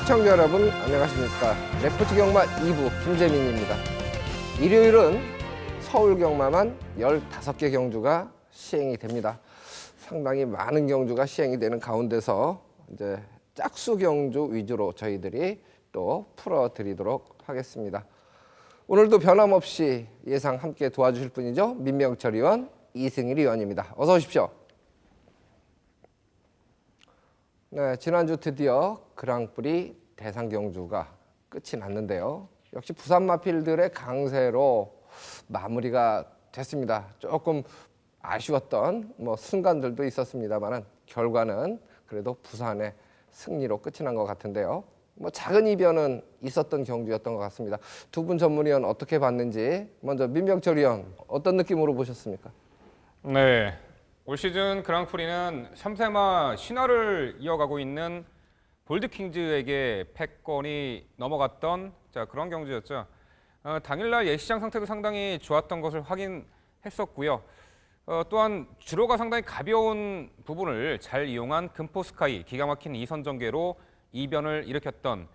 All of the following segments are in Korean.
시청자 여러분 안녕하십니까. 레포츠 경마 2부 김재민입니다. 일요일은 서울 경마만 15개 경주가 시행이 됩니다. 상당히 많은 경주가 시행이 되는 가운데서 이제 짝수 경주 위주로 저희들이 또 풀어드리도록 하겠습니다. 오늘도 변함없이 예상 함께 도와주실 분이죠. 민명철 의원, 이승일 의원입니다. 어서 오십시오. 네, 지난주 드디어 그랑프리 대상 경주가 끝이 났는데요. 역시 부산 마필들의 강세로 마무리가 됐습니다. 조금 아쉬웠던 순간들도 있었습니다만 결과는 그래도 부산의 승리로 끝이 난 것 같은데요. 작은 이변은 있었던 경주였던 것 같습니다. 두 분 전문위원 어떻게 봤는지 먼저 민명철 의원 어떤 느낌으로 보셨습니까? 네, 올 시즌 그랑프리는 3세마 신화를 이어가고 있는 볼드킹즈에게 패권이 넘어갔던 그런 경주였죠. 당일날 예시장 상태도 상당히 좋았던 것을 확인했었고요. 또한 주로가 상당히 가벼운 부분을 잘 이용한 금포스카이, 기가 막힌 이선 전개로 이변을 일으켰던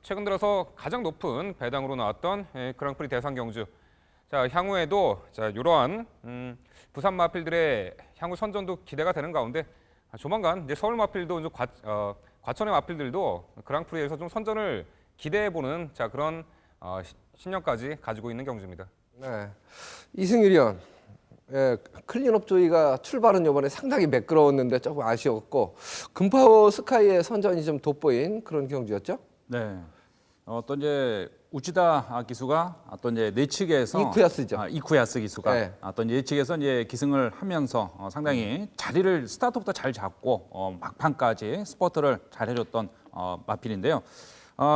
최근 들어서 가장 높은 배당으로 나왔던 그랑프리 대상 경주. 향후에도 이러한 부산 마필들의 향후 선전도 기대가 되는 가운데 조만간 이제 서울 마필도 이제 과천의 마필들도 그랑프리에서 좀 선전을 기대해보는 그런 신념까지 가지고 있는 경주입니다. 네, 이승일 의원. 예, 클린업 조이가 출발은 이번에 상당히 매끄러웠는데 조금 아쉬웠고 금파워 스카이의 선전이 좀 돋보인 그런 경주였죠? 네. 또 이제 우치다 기수가 또 이제 내측에서 이쿠야스죠. 이쿠야스 기수가 네. 또 이제 내측에서 이제 기승을 하면서 상당히 자리를 스타트부터 잘 잡고 막판까지 스포트를 잘 해줬던 마필인데요.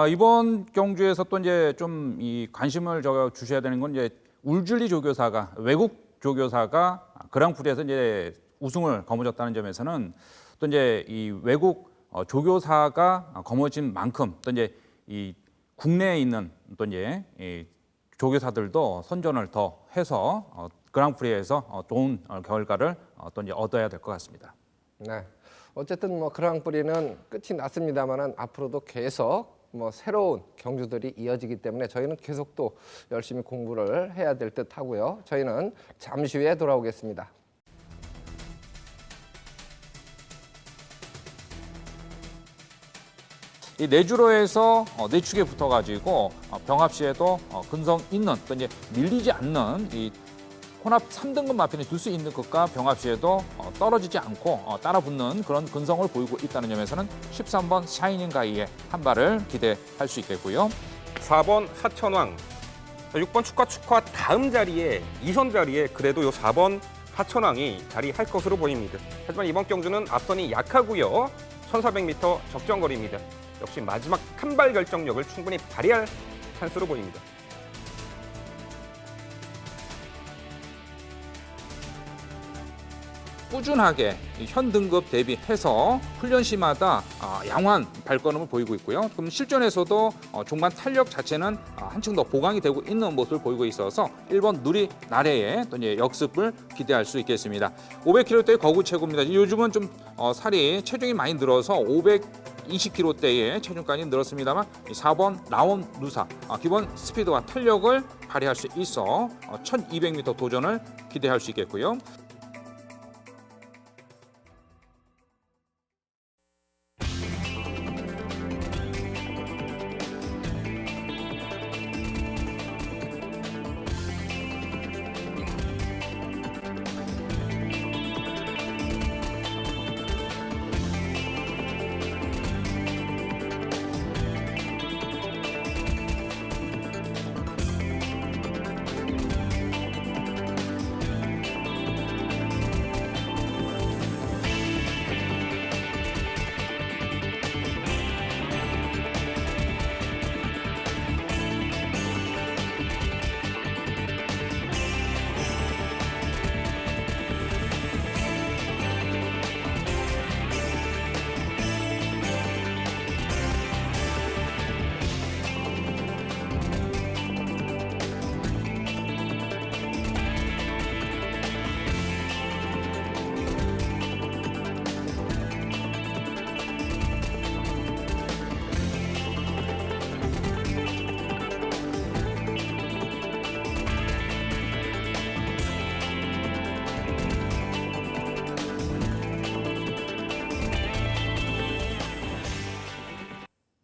이번 경주에서 또 이제 좀 이 관심을 주셔야 되는 건 이제 울줄리 조교사가 외국 조교사가 그랑프리에서 이제 우승을 거머쥐었다는 점에서는 또 이제 이 외국 조교사가 거머쥔 만큼 또 이제 이 국내에 있는 또 이제 이 조교사들도 선전을 더 해서 그랑프리에서 좋은 결과를 또 이제 얻어야 될 것 같습니다. 네, 어쨌든 그랑프리는 끝이 났습니다만은 앞으로도 계속 새로운 경주들이 이어지기 때문에 저희는 계속 또 열심히 공부를 해야 될 듯 하고요. 저희는 잠시 후에 돌아오겠습니다. 이 내주로에서 내축에 붙어가지고 병합 시에도 근성 있는 또 이제 밀리지 않는 이 혼합 3등급 마필이 둘 수 있는 것과 병합 시에도 떨어지지 않고 따라붙는 그런 근성을 보이고 있다는 점에서는 13번 샤이닝 가이의 한 발을 기대할 수 있겠고요. 4번 사천왕, 6번 축하 다음 자리에 2선 자리에 그래도 요 4번 사천왕이 자리할 것으로 보입니다. 하지만 이번 경주는 앞선이 약하고요. 1400m 적정거리입니다. 역시 마지막 한 발 결정력을 충분히 발휘할 찬스로 보입니다. 꾸준하게 현 등급 대비해서 훈련 시마다 양호한 발걸음을 보이고 있고요. 그럼 실전에서도 종반 탄력 자체는 한층 더 보강이 되고 있는 모습을 보이고 있어서 1번 누리 나래의 또 이제 역습을 기대할 수 있겠습니다. 500kg대의 거구 체구입니다. 요즘은 좀 살이 체중이 많이 늘어서 520kg대의 체중까지 늘었습니다만 4번 라온 누사 기본 스피드와 탄력을 발휘할 수 있어 1200m 도전을 기대할 수 있겠고요.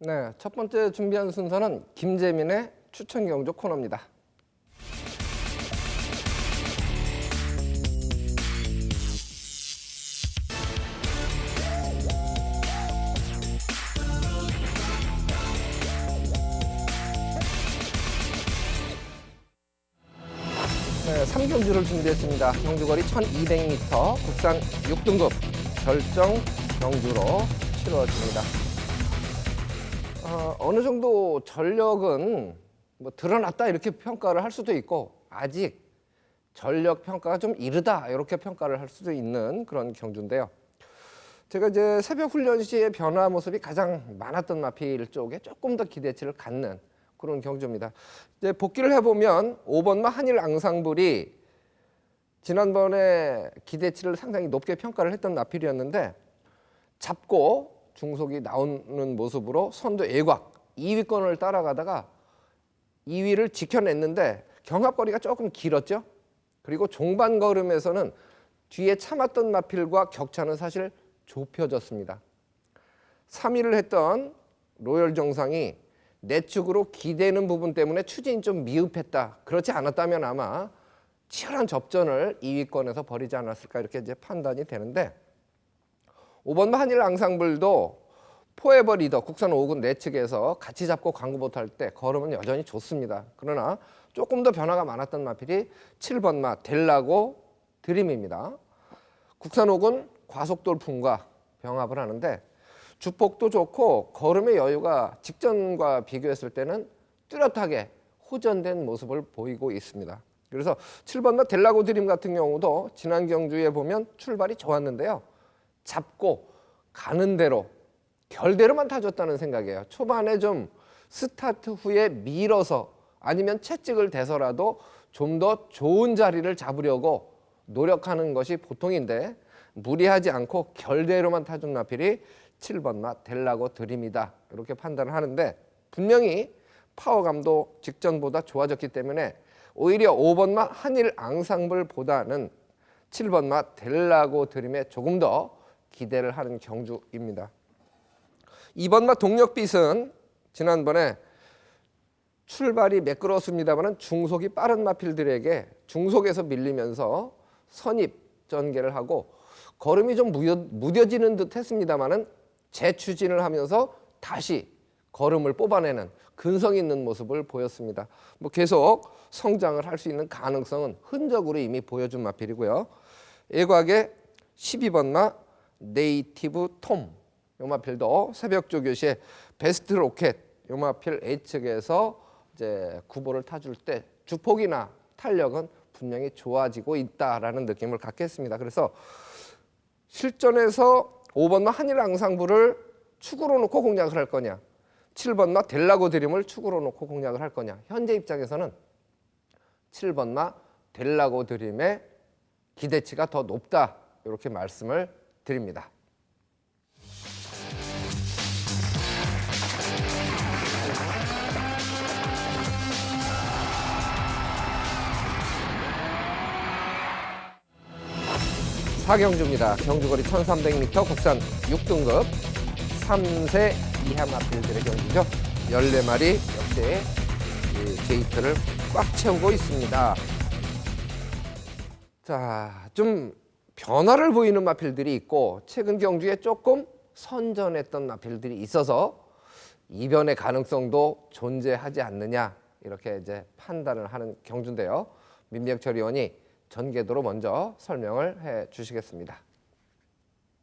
네, 첫 번째 준비한 순서는 김재민의 추천 경주 코너입니다. 네, 3경주를 준비했습니다. 경주거리 1200m, 국산 6등급 결정 경주로 치러집니다. 어느 정도 전력은 뭐 드러났다 이렇게 평가를 할 수도 있고 아직 전력 평가가 좀 이르다 이렇게 평가를 할 수도 있는 그런 경주인데요. 제가 이제 새벽 훈련 시의 변화 모습이 가장 많았던 마필 쪽에 조금 더 기대치를 갖는 그런 경주입니다. 이제 복귀를 해보면 5번마 한일 앙상블이 지난번에 기대치를 상당히 높게 평가를 했던 마필이었는데 잡고 중속이 나오는 모습으로 선두 애곽 2위권을 따라가다가 2위를 지켜냈는데 경합거리가 조금 길었죠. 그리고 종반 걸음에서는 뒤에 참았던 마필과 격차는 사실 좁혀졌습니다. 3위를 했던 로열 정상이 내축으로 기대는 부분 때문에 추진이 좀 미흡했다. 그렇지 않았다면 아마 치열한 접전을 2위권에서 벌이지 않았을까 이렇게 이제 판단이 되는데 5번마 한일 앙상블도 포에버 리더 국산 5군 내측에서 같이 잡고 광고보트 할 때 걸음은 여전히 좋습니다. 그러나 조금 더 변화가 많았던 마필이 7번마 델라고 드림입니다. 국산 5군 과속돌풍과 병합을 하는데 주폭도 좋고 걸음의 여유가 직전과 비교했을 때는 뚜렷하게 호전된 모습을 보이고 있습니다. 그래서 7번마 델라고 드림 같은 경우도 지난 경주에 보면 출발이 좋았는데요. 잡고 가는 대로 결대로만 타줬다는 생각이에요. 초반에 좀 스타트 후에 밀어서 아니면 채찍을 대서라도 좀 더 좋은 자리를 잡으려고 노력하는 것이 보통인데 무리하지 않고 결대로만 타준 마필이 7번마 델라고 드림이다 이렇게 판단을 하는데 분명히 파워감도 직전보다 좋아졌기 때문에 오히려 5번마 한일 앙상블보다는 7번마 델라고 드림에 조금 더 기대를 하는 경주입니다. 2번마 동력빛은 지난번에 출발이 매끄러웠습니다만 중속이 빠른 마필들에게 중속에서 밀리면서 선입 전개를 하고 걸음이 좀 무뎌지는 듯 했습니다만 재추진을 하면서 다시 걸음을 뽑아내는 근성 있는 모습을 보였습니다. 뭐 계속 성장을 할 수 있는 가능성은 흔적으로 이미 보여준 마필이고요. 애곽의 12번마 네이티브 톰 요 마필도 새벽 조교시에 베스트 로켓 요 마필 A측에서 이제 구보를 타줄 때 주폭이나 탄력은 분명히 좋아지고 있다라는 느낌을 갖겠습니다. 그래서 실전에서 5번마 한일 앙상블을 축으로 놓고 공략을 할 거냐 7번마 델라고 드림을 축으로 놓고 공략을 할 거냐 현재 입장에서는 7번마 델라고 드림의 기대치가 더 높다 이렇게 말씀을 드립니다. 사경주입니다. 경주거리 1300m 국산 6등급 3세 이하 마필들의 경주죠. 14마리 역시 게이트를 꽉 채우고 있습니다. 자, 좀 변화를 보이는 마필들이 있고 최근 경주에 조금 선전했던 마필들이 있어서 이변의 가능성도 존재하지 않느냐 이렇게 이제 판단을 하는 경주인데요. 민병철 의원이 전개도로 먼저 설명을 해 주시겠습니다.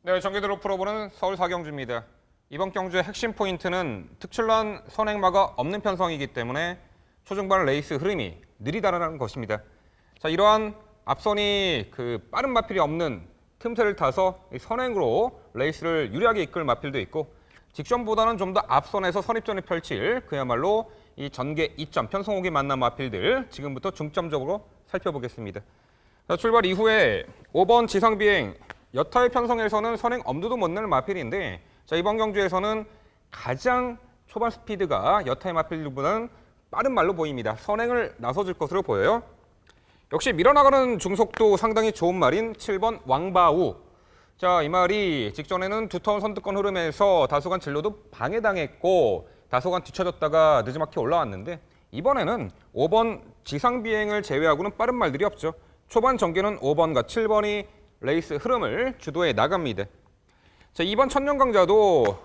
네, 전개도로 풀어보는 서울 사경주입니다. 이번 경주의 핵심 포인트는 특출난 선행마가 없는 편성이기 때문에 초중반 레이스 흐름이 느리다라는 것입니다. 자, 이러한 앞선이 빠른 마필이 없는 틈새를 타서 선행으로 레이스를 유리하게 이끌 마필도 있고 직전보다는 좀 더 앞선에서 선입전을 펼칠 그야말로 이 전개 2점 편성호기 만난 마필들 지금부터 중점적으로 살펴보겠습니다. 자, 출발 이후에 5번 지상비행 여타의 편성에서는 선행 엄두도 못 낼 마필인데 자, 이번 경주에서는 가장 초반 스피드가 여타의 마필보다는 빠른 말로 보입니다. 선행을 나서줄 것으로 보여요. 역시 밀어나가는 중속도 상당히 좋은 말인 7번 왕바우. 자, 이 말이 직전에는 두터운 선두권 흐름에서 다소간 진로도 방해당했고 다소간 뒤쳐졌다가 느지막히 올라왔는데 이번에는 5번 지상 비행을 제외하고는 빠른 말들이 없죠. 초반 전개는 5번과 7번이 레이스 흐름을 주도해 나갑니다. 자, 이번 천년강자도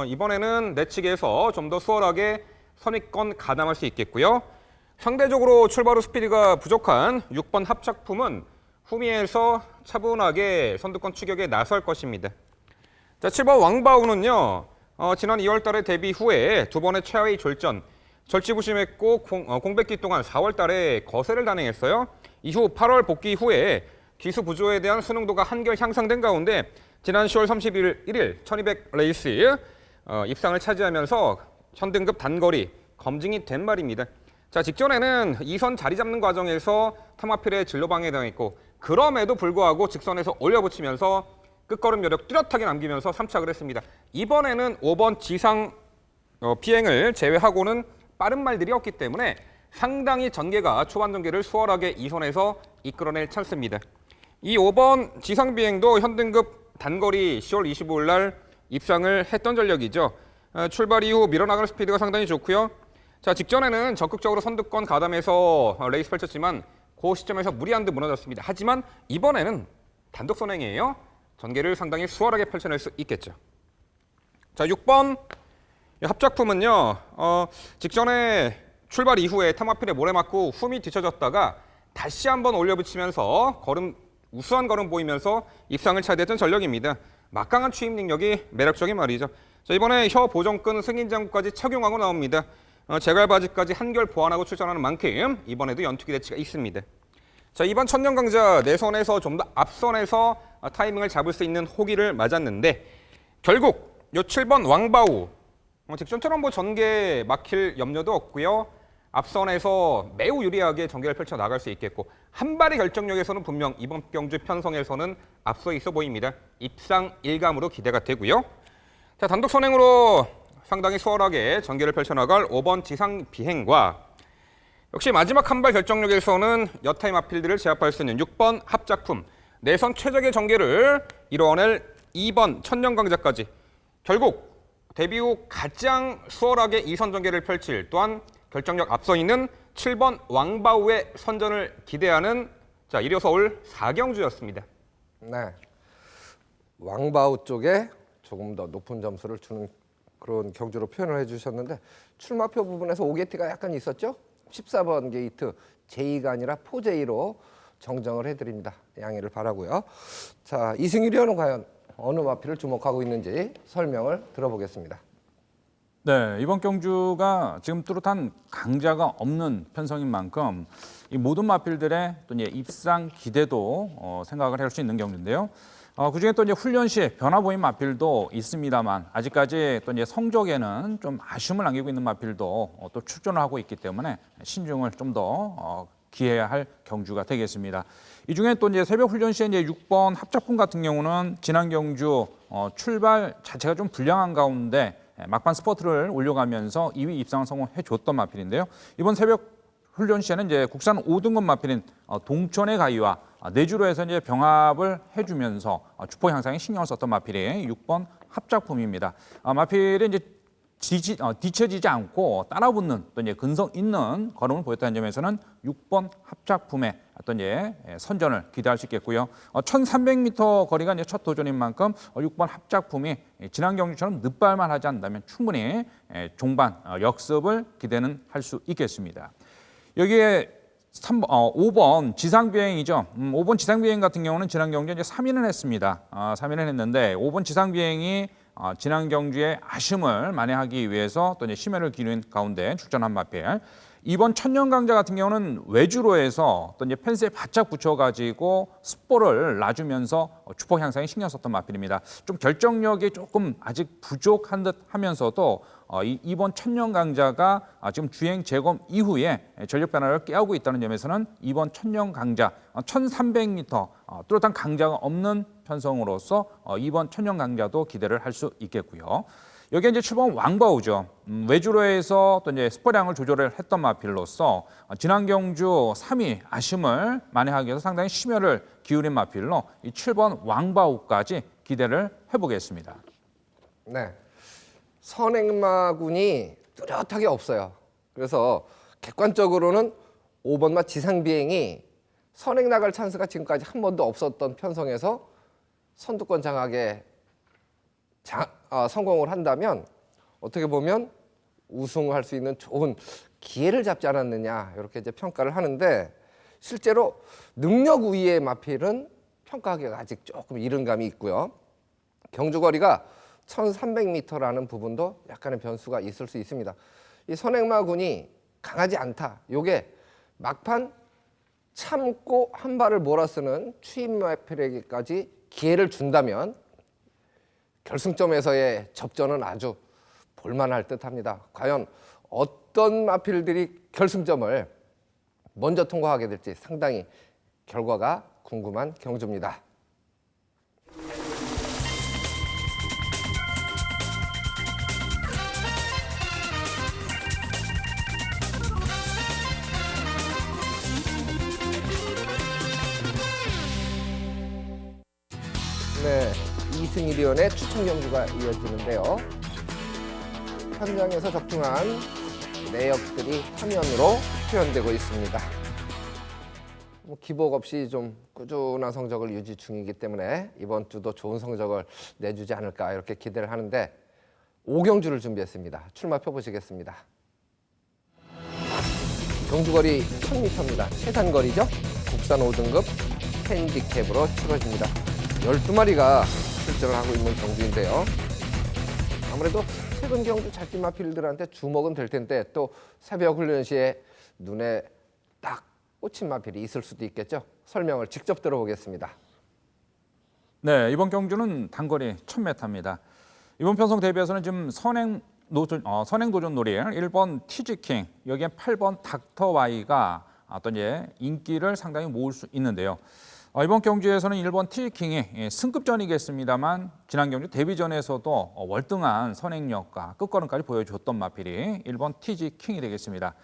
이번에는 내측에서 좀 더 수월하게 선위권 가담할 수 있겠고요. 상대적으로 출발 후 스피드가 부족한 6번 합작품은 후미에서 차분하게 선두권 추격에 나설 것입니다. 자, 7번 왕바우는요. 지난 2월 달에 데뷔 후에 두 번의 최하위 졸전, 절치부심했고 공백기 동안 4월 달에 거세를 단행했어요. 이후 8월 복귀 후에 기수 부조에 대한 수능도가 한결 향상된 가운데 지난 10월 31일 1200 레이스 입상을 차지하면서 현등급 단거리 검증이 된 말입니다. 자, 직전에는 2선 자리 잡는 과정에서 타마필에 진로방해 당했고 그럼에도 불구하고 직선에서 올려붙이면서 끝걸음 여력 뚜렷하게 남기면서 3착을 했습니다. 이번에는 5번 지상 비행을 제외하고는 빠른 말들이 없기 때문에 상당히 전개가 초반 전개를 수월하게 2선에서 이끌어낼 찬스입니다. 이 5번 지상 비행도 현등급 단거리 10월 25일 날 입상을 했던 전력이죠. 출발 이후 밀어나가는 스피드가 상당히 좋고요. 자, 직전에는 적극적으로 선두권 가담해서 레이스 펼쳤지만 그 시점에서 무리한 듯 무너졌습니다. 하지만 이번에는 단독 선행이에요. 전개를 상당히 수월하게 펼쳐낼 수 있겠죠. 자, 6번 합작품은요. 직전에 출발 이후에 타마필에 모래 맞고 훔이 뒤쳐졌다가 다시 한번 올려붙이면서 우수한 걸음 보이면서 입상을 차지했던 전력입니다. 막강한 추임 능력이 매력적인 말이죠. 자, 이번에 혀 보정끈 승인장구까지 착용하고 나옵니다. 제갈바지까지 한결 보완하고 출전하는 만큼 이번에도 연투기 대치가 있습니다. 자, 이번 천년강자 내선에서 좀 더 앞선에서 타이밍을 잡을 수 있는 호기를 맞았는데 결국 요 7번 왕바우 직전처럼 뭐 전개 막힐 염려도 없고요. 앞선에서 매우 유리하게 전개를 펼쳐 나갈 수 있겠고 한 발의 결정력에서는 분명 이번 경주 편성에서는 앞서 있어 보입니다. 입상 1감으로 기대가 되고요. 자, 단독 선행으로 상당히 수월하게 전개를 펼쳐나갈 5번 지상 비행과 역시 마지막 한 발 결정력에서는 여타임 마필드를 제압할 수 있는 6번 합작품 내선 최적의 전개를 이뤄낼 2번 천년강자까지 결국 데뷔 후 가장 수월하게 2선 전개를 펼칠 또한 결정력 앞서 있는 7번 왕바우의 선전을 기대하는 자, 이려서 올 4경주였습니다. 네, 왕바우 쪽에 조금 더 높은 점수를 주는 그런 경주로 표현을 해주셨는데 출마표 부분에서 오게티가 약간 있었죠. 14번 게이트 J가 아니라 4J로 정정을 해드립니다. 양해를 바라고요. 자, 이승일 위원은 과연 어느 마필을 주목하고 있는지 설명을 들어보겠습니다. 네, 이번 경주가 지금 뚜렷한 강자가 없는 편성인 만큼 이 모든 마필들의 또 이제 입상 기대도 생각을 할 수 있는 경주인데요. 그중에 또 이제 훈련 시 변화 보인 마필도 있습니다만 아직까지 또 이제 성적에는 좀 아쉬움을 남기고 있는 마필도 또 출전을 하고 있기 때문에 신중을 좀 더 기해야 할 경주가 되겠습니다. 이 중에 또 이제 새벽 훈련 시에 이제 6번 합작품 같은 경우는 지난 경주 출발 자체가 좀 불량한 가운데 막판 스퍼트를 올려가면서 2위 입상을 성공해 줬던 마필인데요. 이번 새벽 훈련 시에는 이제 국산 5등급 마필인 동천의 가위와 내주로 해서 이제 병합을 해주면서 주포 향상에 신경을 썼던 마필이 6번 합작품입니다. 마필이 이제 뒤처지지 않고 따라붙는 또 이제 근성 있는 걸음을 보였다는 점에서는 6번 합작품의 어떤 이제 선전을 기대할 수 있겠고요. 1,300m 거리가 이제 첫 도전인 만큼 6번 합작품이 지난 경주처럼 늦발만 하지 않는다면 충분히 종반 역습을 기대는 할 수 있겠습니다. 여기에 5번 지상비행이죠. 5번 지상비행 같은 경우는 지난 경주에 이제 3위는 했습니다. 3위는 했는데 5번 지상비행이 지난 경주의 아쉬움을 만회하기 위해서 또 이제 심혈을 기울인 가운데 출전한 마필. 이번 천년강자 같은 경우는 외주로 해서 또 이제 펜스에 바짝 붙여가지고 습보를 놔주면서 주포 향상에 신경 썼던 마필입니다. 좀 결정력이 조금 아직 부족한 듯 하면서도 이번 천년강자가 지금 주행 재검 이후에 전력 변화를 깨우고 있다는 점에서는 이번 천년강자 1,300m 뚜렷한 강자가 없는 편성으로서 이번 천년강자도 기대를 할 수 있겠고요. 여기에 이제 7번 왕바우죠. 외주로 해서 또 이제 스포량을 조절을 했던 마필로서 지난 경주 3위 아쉬움을 만회하기 위해서 상당히 심혈을 기울인 마필로 이 7번 왕바우까지 기대를 해보겠습니다. 네, 선행마군이 뚜렷하게 없어요. 그래서 객관적으로는 5번마 지상비행이 선행 나갈 찬스가 지금까지 한 번도 없었던 편성에서 선두권 장악에 성공을 한다면 어떻게 보면 우승할 수 있는 좋은 기회를 잡지 않았느냐 이렇게 이제 평가를 하는데 실제로 능력 우위의 마필은 평가하기가 아직 조금 이른 감이 있고요. 경주거리가 1300m라는 부분도 약간의 변수가 있을 수 있습니다. 이 선행마군이 강하지 않다. 요게 막판 참고 한 발을 몰아쓰는 추임 마필에게까지 기회를 준다면 결승점에서의 접전은 아주 볼만할 듯합니다. 과연 어떤 마필들이 결승점을 먼저 통과하게 될지 상당히 결과가 궁금한 경주입니다. 네, 이승일위원의 추천 경주가 이어지는데요. 현장에서 적중한 내역들이 화면으로 표현되고 있습니다. 기복 없이 좀 꾸준한 성적을 유지 중이기 때문에 이번 주도 좋은 성적을 내주지 않을까 이렇게 기대를 하는데 5경주를 준비했습니다. 출마표 보시겠습니다. 경주거리 1000m입니다. 최단거리죠. 국산 5등급 핸디캡으로 치러집니다. 12마리가 출전을 하고 있는 경주인데요. 아무래도 최근 경주 잘뛴 마필들한테 주목은 될 텐데 또 새벽 훈련 시에 눈에 딱 꽂힌 마필이 있을 수도 있겠죠. 설명을 직접 들어보겠습니다. 네, 이번 경주는 단거리 1000m입니다. 이번 편성 대비해서는 지금 선행 도전 놀이 1번 티지킹, 여기에 8번 닥터와이가 어떤 인기를 상당히 모을 수 있는데요. 이번 경주에서는 1번 티지킹이 승급전이겠습니다만 지난 경주 데뷔전에서도 월등한 선행력과 끝걸음까지 보여줬던 마필이 1번 티지킹이 되겠습니다.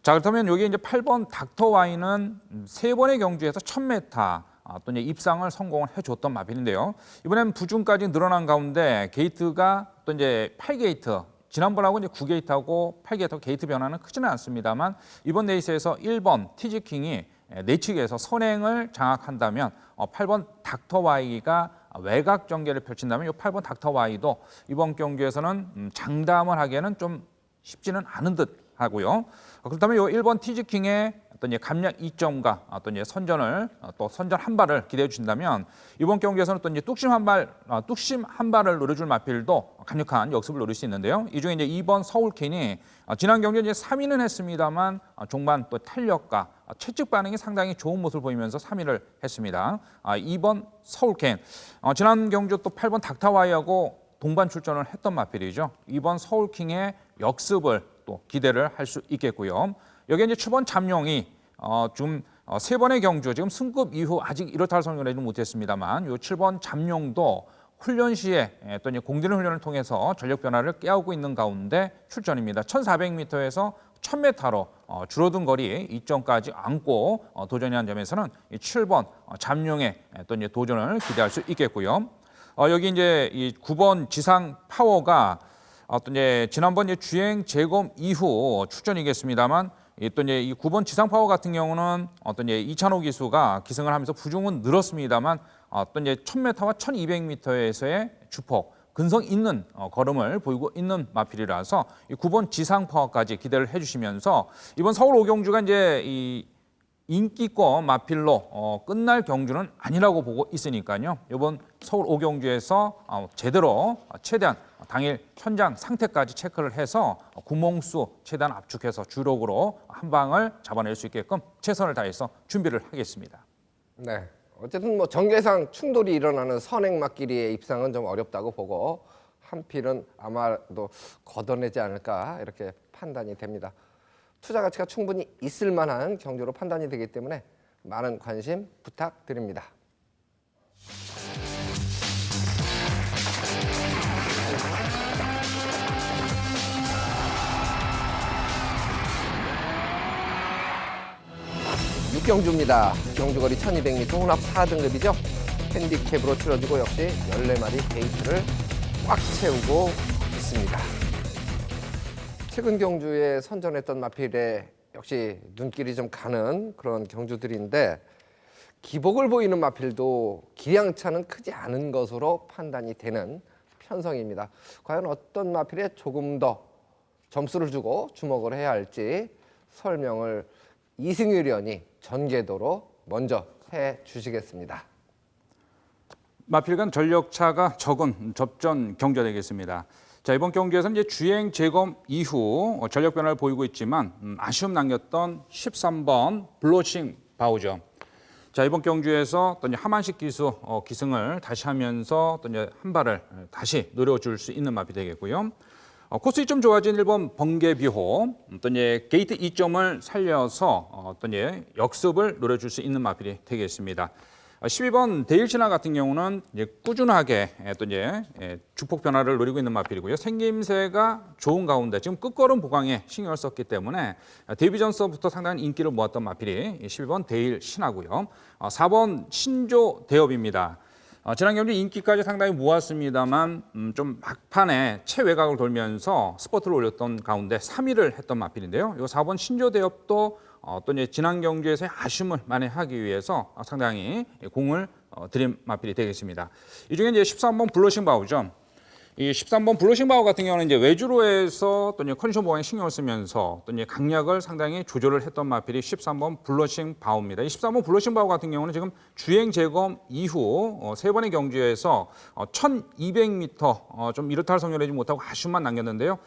자, 그렇다면 여기 이제 8번 닥터와이는 3번의 경주에서 1000m 또 이제 입상을 성공을 해줬던 마필인데요. 이번엔 부중까지 늘어난 가운데 게이트가 또 이제 8게이트, 지난번하고 이제 9게이트하고 8게이트 게이트 변화는 크지는 않습니다만 이번 레이스에서 1번 티지킹이 내측에서 선행을 장악한다면 8번 닥터와이가 외곽 전개를 펼친다면 이 8번 닥터와이도 이번 경주에서는 장담을 하기에는 좀 쉽지는 않은 듯 하고요. 그렇다면 이 1번 티지킹의 어떤 감량 2점과 어떤 선전을 또 선전 한 발을 기대해 주신다면 이번 경기에서는 또 뚝심 한 발을 노려줄 마필도 강력한 역습을 노릴 수 있는데요. 이 중에 이제 2번 서울캔이 지난 경기에 이제 3위는 했습니다만 종반 또 탄력과 채찍 반응이 상당히 좋은 모습을 보이면서 3위를 했습니다. 2번 서울캔 지난 경주 또 8번 닥터와이하고 동반 출전을 했던 마필이죠. 이번 서울킹의 역습을 또 기대를 할 수 있겠고요. 여기에 이제 7번 잠룡이 좀 3번의 경주 지금 승급 이후 아직 이렇다 할 성적을 내지 못했습니다만 이 7번 잠룡도 훈련 시에 또 공들인 훈련을 통해서 전력 변화를 깨우고 있는 가운데 출전입니다. 1400m에서 1000m로 줄어든 거리 2점까지 안고 도전이한 점에서는 이 7번 잠룡의 또 도전을 기대할 수 있겠고요. 여기 이제 이 9번 지상 파워가 어떤 지난번 주행 재검 이후 출전이겠습니다만 또 이 9번 지상 파워 같은 경우는 어떤 이찬호 기수가 기승을 하면서 부중은 늘었습니다만 어떤 1000m와 1200m에서의 주폭 근성 있는 걸음을 보이고 있는 마필이라서 이 9번 지상 파워까지 기대를 해주시면서 이번 서울 5경주가 이제 이 인기권 마필로 끝날 경주는 아니라고 보고 있으니까요. 이번 서울 5경주에서 제대로 최대한 당일 현장 상태까지 체크를 해서 구멍수 최대한 압축해서 주력으로 한 방을 잡아낼 수 있게끔 최선을 다해서 준비를 하겠습니다. 네, 어쨌든 뭐 전개상 충돌이 일어나는 선행마끼리의 입상은 좀 어렵다고 보고 한 필은 아마도 걷어내지 않을까 이렇게 판단이 됩니다. 투자 가치가 충분히 있을 만한 경주로 판단이 되기 때문에 많은 관심 부탁드립니다. 육경주입니다. 경주거리 1200m 혼합 4등급이죠. 핸디캡으로 치러지고 역시 14마리 게이트를 꽉 채우고 있습니다. 최근 경주에 선전했던 마필에 역시 눈길이 좀 가는 그런 경주들인데 기복을 보이는 마필도 기량차는 크지 않은 것으로 판단이 되는 편성입니다. 과연 어떤 마필에 조금 더 점수를 주고 주목을 해야 할지 설명을 이승일 의원이 전개도로 먼저 해 주시겠습니다. 마필 간 전력차가 적은 접전 경주가 되겠습니다. 자, 이번 경기에서는 이제 주행 재검 이후 전력 변화를 보이고 있지만 아쉬움 남겼던 13번 블러싱 바우저. 자, 이번 경주에서 또 이제 하만식 기수 기승을 다시 하면서 또 이제 한 발을 다시 노려줄 수 있는 마필이 되겠고요. 코스 2점 좋아진 1번 번개비호, 또 이제 게이트 2점을 살려서 또 이제 역습을 노려줄 수 있는 마필이 되겠습니다. 12번 데일신화 같은 경우는 이제 꾸준하게 또 이제 주폭 변화를 노리고 있는 마필이고요. 생김새가 좋은 가운데 지금 끝걸음 보강에 신경을 썼기 때문에 데뷔 전서부터 상당한 인기를 모았던 마필이 12번 데일신화고요. 4번 신조 대업입니다. 지난 경주 인기까지 상당히 모았습니다만 좀 막판에 최외곽을 돌면서 스포트를 올렸던 가운데 3위를 했던 마필인데요. 이 4번 신조 대업도 또 이제 지난 경주에서의 아쉬움을 만회하기 위해서 상당히 공을 들인 마필이 되겠습니다. 이 중에 이제 13번 블러싱 바우죠. 이 13번 블러싱 바우 같은 경우는 이제 외주로에서 또 이제 컨디션 보강에 신경을 쓰면서 또 이제 강약을 상당히 조절을 했던 마필이 13번 블러싱 바우입니다. 이 13번 블러싱 바우 같은 경우는 지금 주행 재검 이후 세 번의 경주에서 1,200m 좀 이렇다 할 성적을 내지 못하고 아쉬움만 남겼는데요.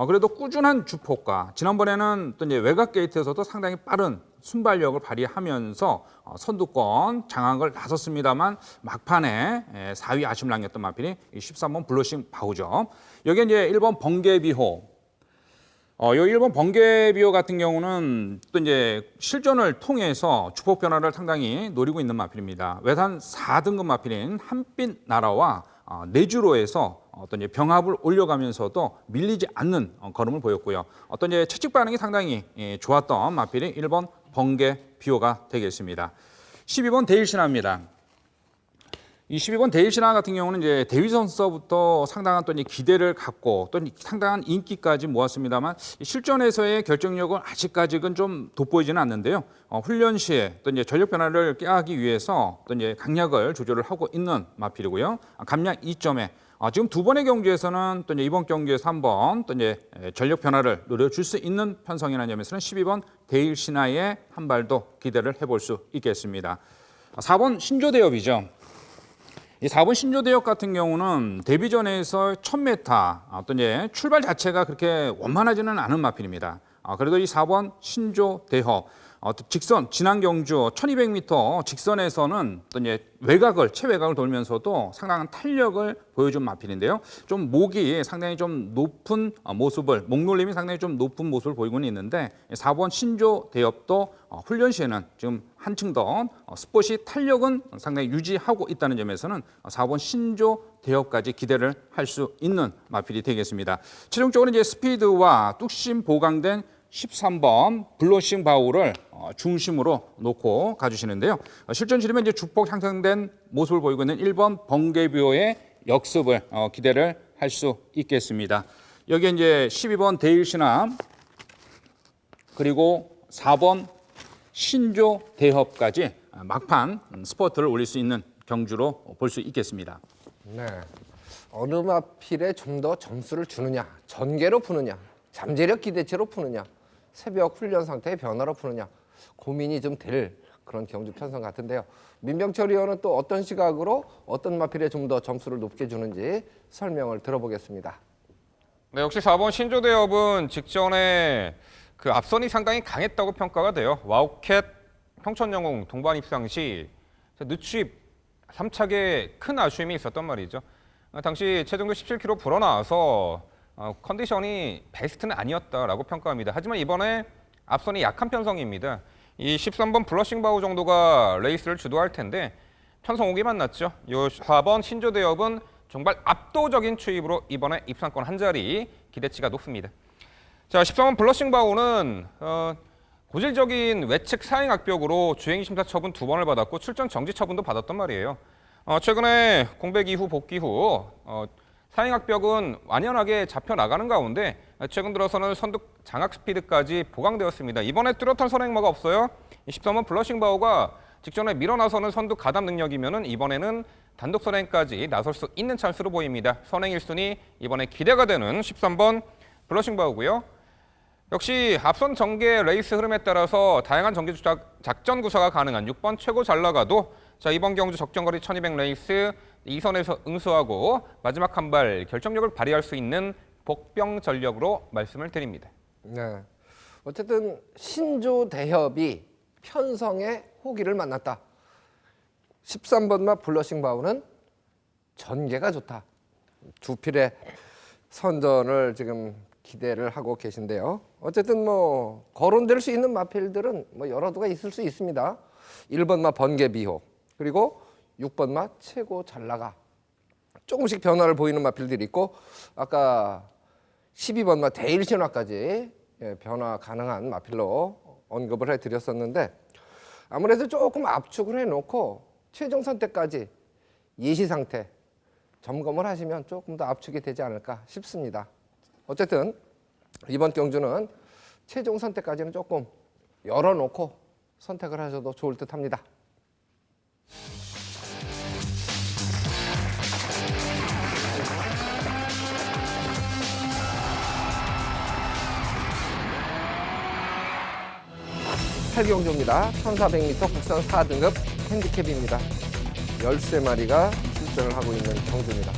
그래도 꾸준한 주폭과 지난번에는 또 이제 외곽 게이트에서도 상당히 빠른 순발력을 발휘하면서 선두권 장악을 나섰습니다만 막판에 4위 아쉬움을 남겼던 마필이 13번 블러싱 바우죠. 여기에 이제 1번 번개비호. 이 1번 번개비호 같은 경우는 또 이제 실전을 통해서 주폭 변화를 상당히 노리고 있는 마필입니다. 외산 4등급 마필인 한빛 나라와 내주로에서 어떤 이제 병합을 올려가면서도 밀리지 않는 걸음을 보였고요. 어떤 이제 채찍 반응이 상당히 좋았던 마필이 1번 번개 비호가 되겠습니다. 12번 데일신화입니다. 이 12번 데일신화 같은 경우는 이제 대위선서부터 상당한 또 이제 기대를 갖고 또 상당한 인기까지 모았습니다만 실전에서의 결정력은 아직까지는 좀 돋보이지는 않는데요. 훈련 시에 또 이제 전력 변화를 깨하기 위해서 또 이제 강약을 조절을 하고 있는 마필이고요. 감량 2점에 지금 두 번의 경주에서는 또 이제 이번 경주에서 한번 또 이제 전력 변화를 노려줄 수 있는 편성이라는 점에서는 12번 데일신화의 한 발도 기대를 해볼 수 있겠습니다. 4번 신조대엽이죠. 이 4번 신조대역 같은 경우는 데뷔전에서 1000m 또 이제 출발 자체가 그렇게 원만하지는 않은 마필입니다. 그래도 이 4번 신조대협 직선 지난 경주 1200m 직선에서는 또 이제 최외곽을 돌면서도 상당한 탄력을 보여준 마필인데요. 좀 목이 상당히 좀 높은 모습을 목놀림이 상당히 좀 높은 모습을 보이고는 있는데 4번 신조 대엽도 훈련 시에는 지금 한층 더 스포시 탄력은 상당히 유지하고 있다는 점에서는 4번 신조 대엽까지 기대를 할 수 있는 마필이 되겠습니다. 최종적으로 이제 스피드와 뚝심 보강된 13번 블러싱 바우를 중심으로 놓고 가주시는데요. 실전 치르면 이제 주폭 향상된 모습을 보이고 있는 1번 번개뷰의 역습을 기대를 할 수 있겠습니다. 여기에 이제 12번 데일신화 그리고 4번 신조 대협까지 막판 스포트를 올릴 수 있는 경주로 볼 수 있겠습니다. 네, 어느 마필에 좀 더 점수를 주느냐, 전개로 푸느냐, 잠재력 기대치로 푸느냐, 새벽 훈련 상태의 변화로 푸느냐 고민이 좀 될 그런 경주 편성 같은데요. 민병철 의원은 또 어떤 시각으로 어떤 마필에 좀 더 점수를 높게 주는지 설명을 들어보겠습니다. 네, 역시 4번 신조대업은 직전에 그 앞선이 상당히 강했다고 평가가 돼요. 와우캣 평천영웅 동반 입상 시 늦추입 3착에 큰 아쉬움이 있었단 말이죠. 당시 체중도 17kg 불어나와서 컨디션이 베스트는 아니었다라고 평가합니다. 하지만 이번에 앞선이 약한 편성입니다. 이 13번 블러싱 바우 정도가 레이스를 주도할 텐데 편성 오기만 났죠. 이 4번 신조대엽은 정말 압도적인 추입으로 이번에 입상권 한 자리 기대치가 높습니다. 자, 13번 블러싱 바우는 고질적인 외측 사행 악벽으로 주행심사 처분 2번을 받았고 출전 정지 처분도 받았단 말이에요. 최근에 공백 이후 복귀 후 사행 악벽은 완연하게 잡혀 나가는 가운데 최근 들어서는 선두 장악 스피드까지 보강되었습니다. 이번에 뚜렷한 선행마가 없어요. 13번 블러싱 바우가 직전에 밀어나서는 선두 가담 능력이면은 이번에는 단독 선행까지 나설 수 있는 찬스로 보입니다. 선행 1순위 이번에 기대가 되는 13번 블러싱 바우고요. 역시 앞선 전개 레이스 흐름에 따라서 다양한 전개 작전 구사가 가능한 6번 최고 잘 나가도 자 이번 경주 적정거리 1200 레이스 2선에서 응수하고 마지막 한 발 결정력을 발휘할 수 있는 복병 전력으로 말씀을 드립니다. 네. 어쨌든 신조 대협이 편성의 호기를 만났다. 13번마 블러싱 바우는 전개가 좋다. 두 필의 선전을 지금 기대를 하고 계신데요. 어쨌든 뭐 거론될 수 있는 마필들은 뭐 여러 두가 있을 수 있습니다. 1번마 번개 비호 그리고 6번마 최고 잘 나가. 조금씩 변화를 보이는 마필들이 있고 아까 12번마 대일 신화까지 변화 가능한 마필로 언급을 해드렸었는데 아무래도 조금 압축을 해놓고 최종 선택까지 예시 상태 점검을 하시면 조금 더 압축이 되지 않을까 싶습니다. 어쨌든 이번 경주는 최종 선택까지는 조금 열어놓고 선택을 하셔도 좋을 듯합니다. 팔경주입니다. 1400m 국산 4등급 핸디캡입니다. 13마리가 출전을 하고 있는 경주입니다.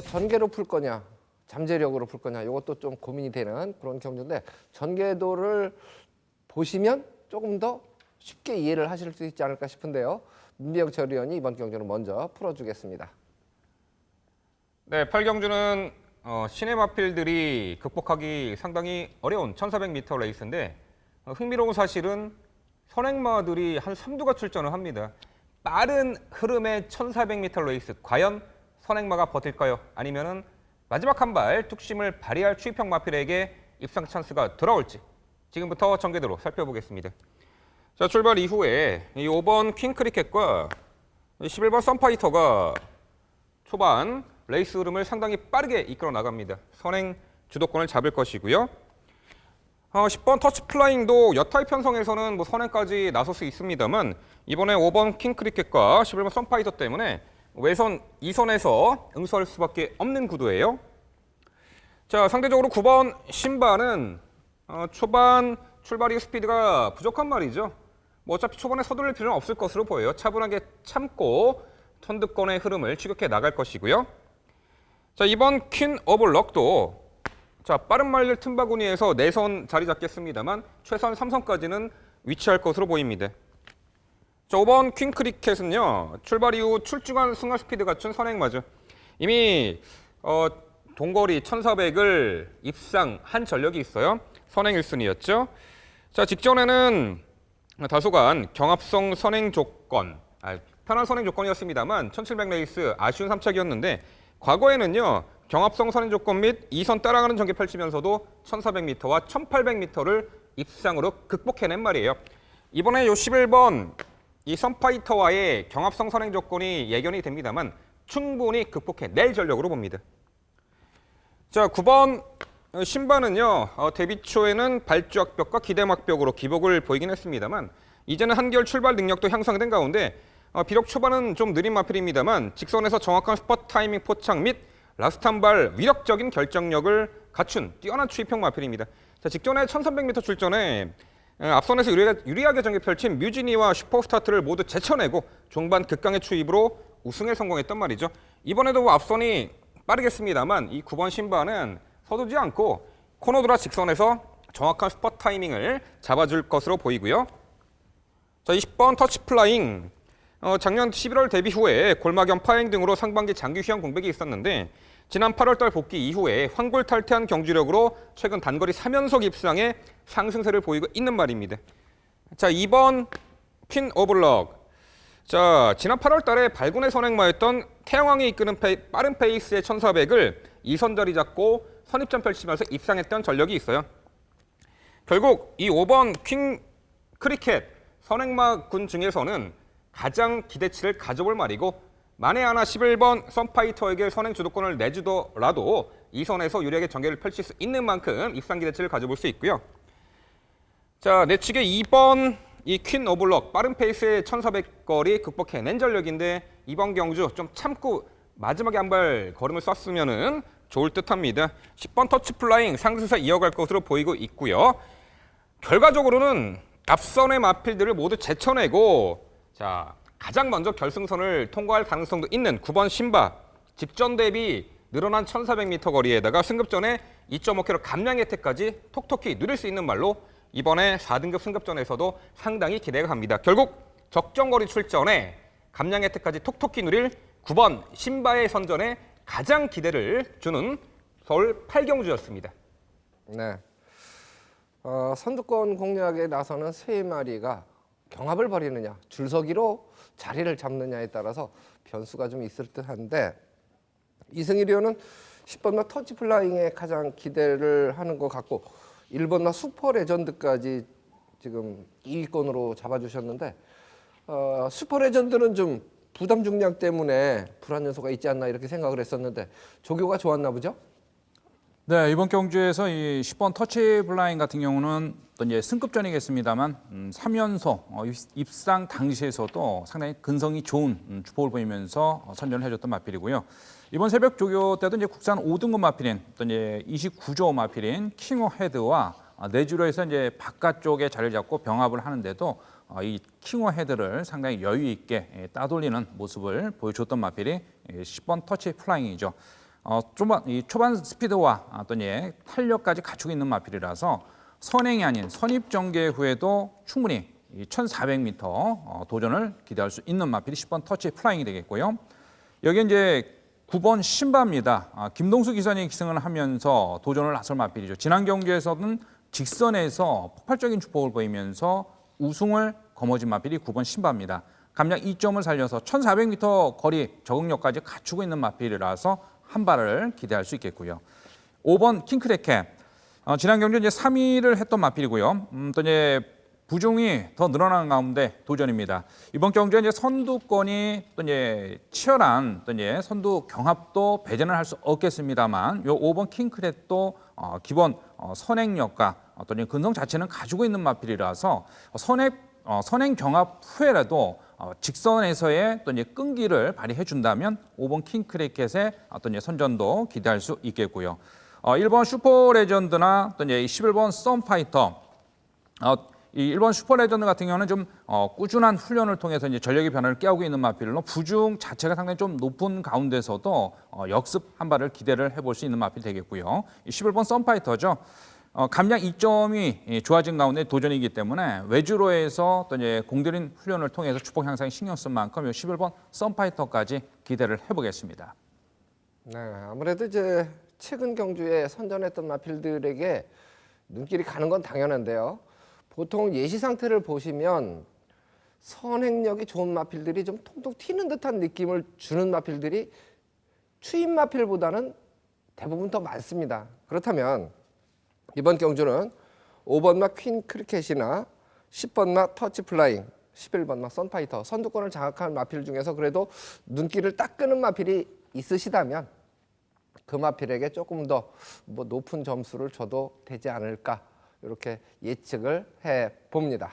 전개로 풀 거냐, 잠재력으로 풀 거냐, 이것도 좀 고민이 되는 그런 경주인데 전개도를 보시면 조금 더 쉽게 이해를 하실 수 있지 않을까 싶은데요. 민병철 의원이 이번 경주는 먼저 풀어주겠습니다. 네, 8경주는 시내 마필들이 극복하기 상당히 어려운 1400m 레이스인데 흥미로운 사실은 선행마들이 한 3두가 출전을 합니다. 빠른 흐름의 1400m 레이스 과연 선행마가 버틸까요? 아니면은 마지막 한 발 뚝심을 발휘할 추입형 마필에게 입상 찬스가 돌아올지 지금부터 전개도로 살펴보겠습니다. 자, 출발 이후에 이 5번 퀸크리켓과 11번 썬파이터가 초반 레이스 흐름을 상당히 빠르게 이끌어 나갑니다. 선행 주도권을 잡을 것이고요. 10번 터치 플라잉도 여타의 편성에서는 뭐 선행까지 나설 수 있습니다만 이번에 5번 킹크리켓과 11번 썬파이터 때문에 외선 2선에서 응수할 수밖에 없는 구도예요. 자, 상대적으로 9번 신바는 초반 출발 이후 스피드가 부족한 말이죠. 뭐 어차피 초반에 서두를 필요는 없을 것으로 보여요. 차분하게 참고 선두권의 흐름을 추격해 나갈 것이고요. 자, 이번 퀸 오브 럭도 자, 빠른 말들 틈바구니에서 내선 자리 잡겠습니다만 최소한 3선까지는 위치할 것으로 보입니다. 자, 5번 퀸 크리켓은요. 출발 이후 출중한 승화 스피드 갖춘 선행마죠. 이미 동거리 1400을 입상한 전력이 있어요. 선행 1순위였죠. 자, 직전에는 다소간 경합성 선행 조건, 편한 선행 조건이었습니다만 1700 레이스 아쉬운 3착이었는데 과거에는요. 경합성 선행 조건 및 2선 따라가는 전개 펼치면서도 1400m와 1800m를 입상으로 극복해낸 말이에요. 이번에 요 11번 이 썬파이터와의 경합성 선행 조건이 예견이 됩니다만 충분히 극복해낼 전력으로 봅니다. 자, 9번 신바는요. 데뷔 초에는 발주악벽과 기대막벽으로 기복을 보이긴 했습니다만 이제는 한결 출발 능력도 향상된 가운데 비록 초반은 좀 느린 마필입니다만 직선에서 정확한 스팟 타이밍 포착 및 라스트 한 발 위력적인 결정력을 갖춘 뛰어난 추입형 마필입니다. 자, 직전에 1300m 출전에 앞선에서 유리하게 전개 펼친 뮤지니와 슈퍼스타트를 모두 제쳐내고 종반 극강의 추입으로 우승에 성공했단 말이죠. 이번에도 앞선이 빠르겠습니다만 이 9번 신바는 서두지 않고 코너 드라 직선에서 정확한 스팟 타이밍을 잡아줄 것으로 보이고요. 자, 20번 터치 플라잉. 작년 11월 데뷔 후에 골마견 파행 등으로 상반기 장기 휴양 공백이 있었는데 지난 8월달 복귀 이후에 황골탈퇴한 경주력으로 최근 단거리 3연속 입상에 상승세를 보이고 있는 말입니다. 자, 2번 퀸 오브 럭. 자, 지난 8월달에 발군의 선행마였던 태양왕이 이끄는 빠른 페이스의 1400을 2선 자리 잡고 선입전 펼치면서 입상했던 전력이 있어요. 결국 이 5번 퀸 크리켓 선행마 군 중에서는 가장 기대치를 가져볼 말이고 만에 하나 11번 썬파이터에게 선행 주도권을 내주더라도 2선에서 유리하게 전개를 펼칠 수 있는 만큼 입상 기대치를 가져볼 수 있고요. 자, 내측의 2번 이 퀸 오블럭 빠른 페이스의 1400거리 극복해낸 전력인데 이번 경주 좀 참고 마지막에 한 발 걸음을 쐈으면은 좋을 듯합니다. 10번 터치 플라잉 상승세 이어갈 것으로 보이고 있고요. 결과적으로는 앞선의 마필들을 모두 제쳐내고 자 가장 먼저 결승선을 통과할 가능성도 있는 9번 신바 직전 대비 늘어난 1400m 거리에다가 승급전에 2.5km 감량 혜택까지 톡톡히 누릴 수 있는 말로 이번에 4등급 승급전에서도 상당히 기대가 갑니다. 결국 적정거리 출전에 감량 혜택까지 톡톡히 누릴 9번 신바의 선전에 가장 기대를 주는 서울 8경주였습니다. 네. 선두권 공략에 나서는 세 마리가 경합을 벌이느냐, 줄서기로 자리를 잡느냐에 따라서 변수가 좀 있을 듯한데 이승일위원은 10번마 터치 플라잉에 가장 기대를 하는 것 같고 1번마 슈퍼 레전드까지 지금 2위권으로 잡아주셨는데 슈퍼 레전드는 좀 부담 중량 때문에 불안 요소가 있지 않나 이렇게 생각을 했었는데 조교가 좋았나 보죠? 네, 이번 경주에서 이 10번 터치 블라인 같은 경우는 또 이제 승급전이겠습니다만 3연소 입상 당시에서도 상당히 근성이 좋은 주폭을 보이면서 선전을 해줬던 마필이고요. 이번 새벽 조교 때도 이제 국산 5등급 마필인 또 이제 29조 마필인 킹오 헤드와 내주로에서 이제 바깥쪽에 자리를 잡고 병합을 하는데도 이 킹오 헤드를 상당히 여유 있게 따돌리는 모습을 보여줬던 마필이 10번 터치 플라잉이죠. 초반 스피드와 또 탄력까지 갖추고 있는 마필이라서 선행이 아닌 선입 전개 후에도 충분히 1,400m 도전을 기대할 수 있는 마필이 10번 터치 플라잉이 되겠고요. 여기 이제 9번 신바입니다. 김동수 기사님이 기승을 하면서 도전을 나설 마필이죠. 지난 경기에서는 직선에서 폭발적인 주폭을 보이면서 우승을 거머쥔 마필이 9번 신바입니다. 감량 2점을 살려서 1,400m 거리 적응력까지 갖추고 있는 마필이라서 한 발을 기대할 수 있겠고요. 5번 킹크래켓. 지난 경주 이제 3위를 했던 마필이고요. 또 이제 부종이 더 늘어나는 가운데 도전입니다. 이번 경주에 이제 선두권이 또 이제 치열한 또 이제 선두 경합도 배제는 할 수 없겠습니다만, 요 5번 킹크렛도 기본 선행력과 어떤 근성 자체는 가지고 있는 마필이라서 선행 경합 후에라도 직선에서의 또 이제 끈기를 발휘해 준다면 5번 킹크래켓의 어떤 선전도 기대할 수 있겠고요. 1번 슈퍼 레전드나 또 이제 11번 썸파이터. 이 1번 슈퍼 레전드 같은 경우는 좀 꾸준한 훈련을 통해서 이제 전력의 변화를 깨우고 있는 마필로 부중 자체가 상당히 좀 높은 가운데서도 역습 한 발을 기대를 해볼 수 있는 마필 되겠고요. 이 11번 썸파이터죠. 감량 2점이 좋아진 가운데 도전이기 때문에 외주로에서 또 이제 공들인 훈련을 통해서 주폭 향상에 신경 쓴 만큼 11번 썸파이터까지 기대를 해보겠습니다. 네, 아무래도 이제 최근 경주에 선전했던 마필들에게 눈길이 가는 건 당연한데요. 보통 예시 상태를 보시면 선행력이 좋은 마필들이 좀 통통 튀는 듯한 느낌을 주는 마필들이 추임 마필보다는 대부분 더 많습니다. 그렇다면 이번 경주는 5번마 퀸 크리켓이나 10번마 터치 플라잉, 11번마 선파이터 선두권을 장악한 마필 중에서 그래도 눈길을 딱 끄는 마필이 있으시다면 그 마필에게 조금 더 높은 점수를 줘도 되지 않을까 이렇게 예측을 해 봅니다.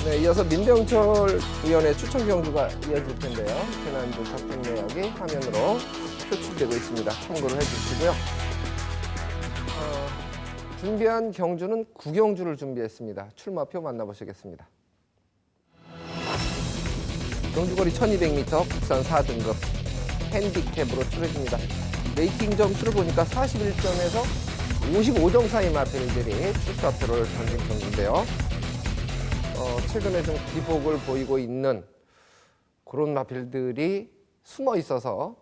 네, 이어서 민병철 위원의 추천 경주가 이어질 텐데요. 지난주 적중 내역이 화면으로 표출되고 있습니다. 참고를 해주시고요. 준비한 경주는 9경주를 준비했습니다. 출마표 만나보시겠습니다. 경주거리 1200m, 국산 4등급 핸디캡으로 출해집니다. 레이팅 점수를 보니까 41점에서 55점 사이 마필들이 출사표를 던진 경주인데요. 최근에 좀 기복을 보이고 있는 그런 마필들이 숨어 있어서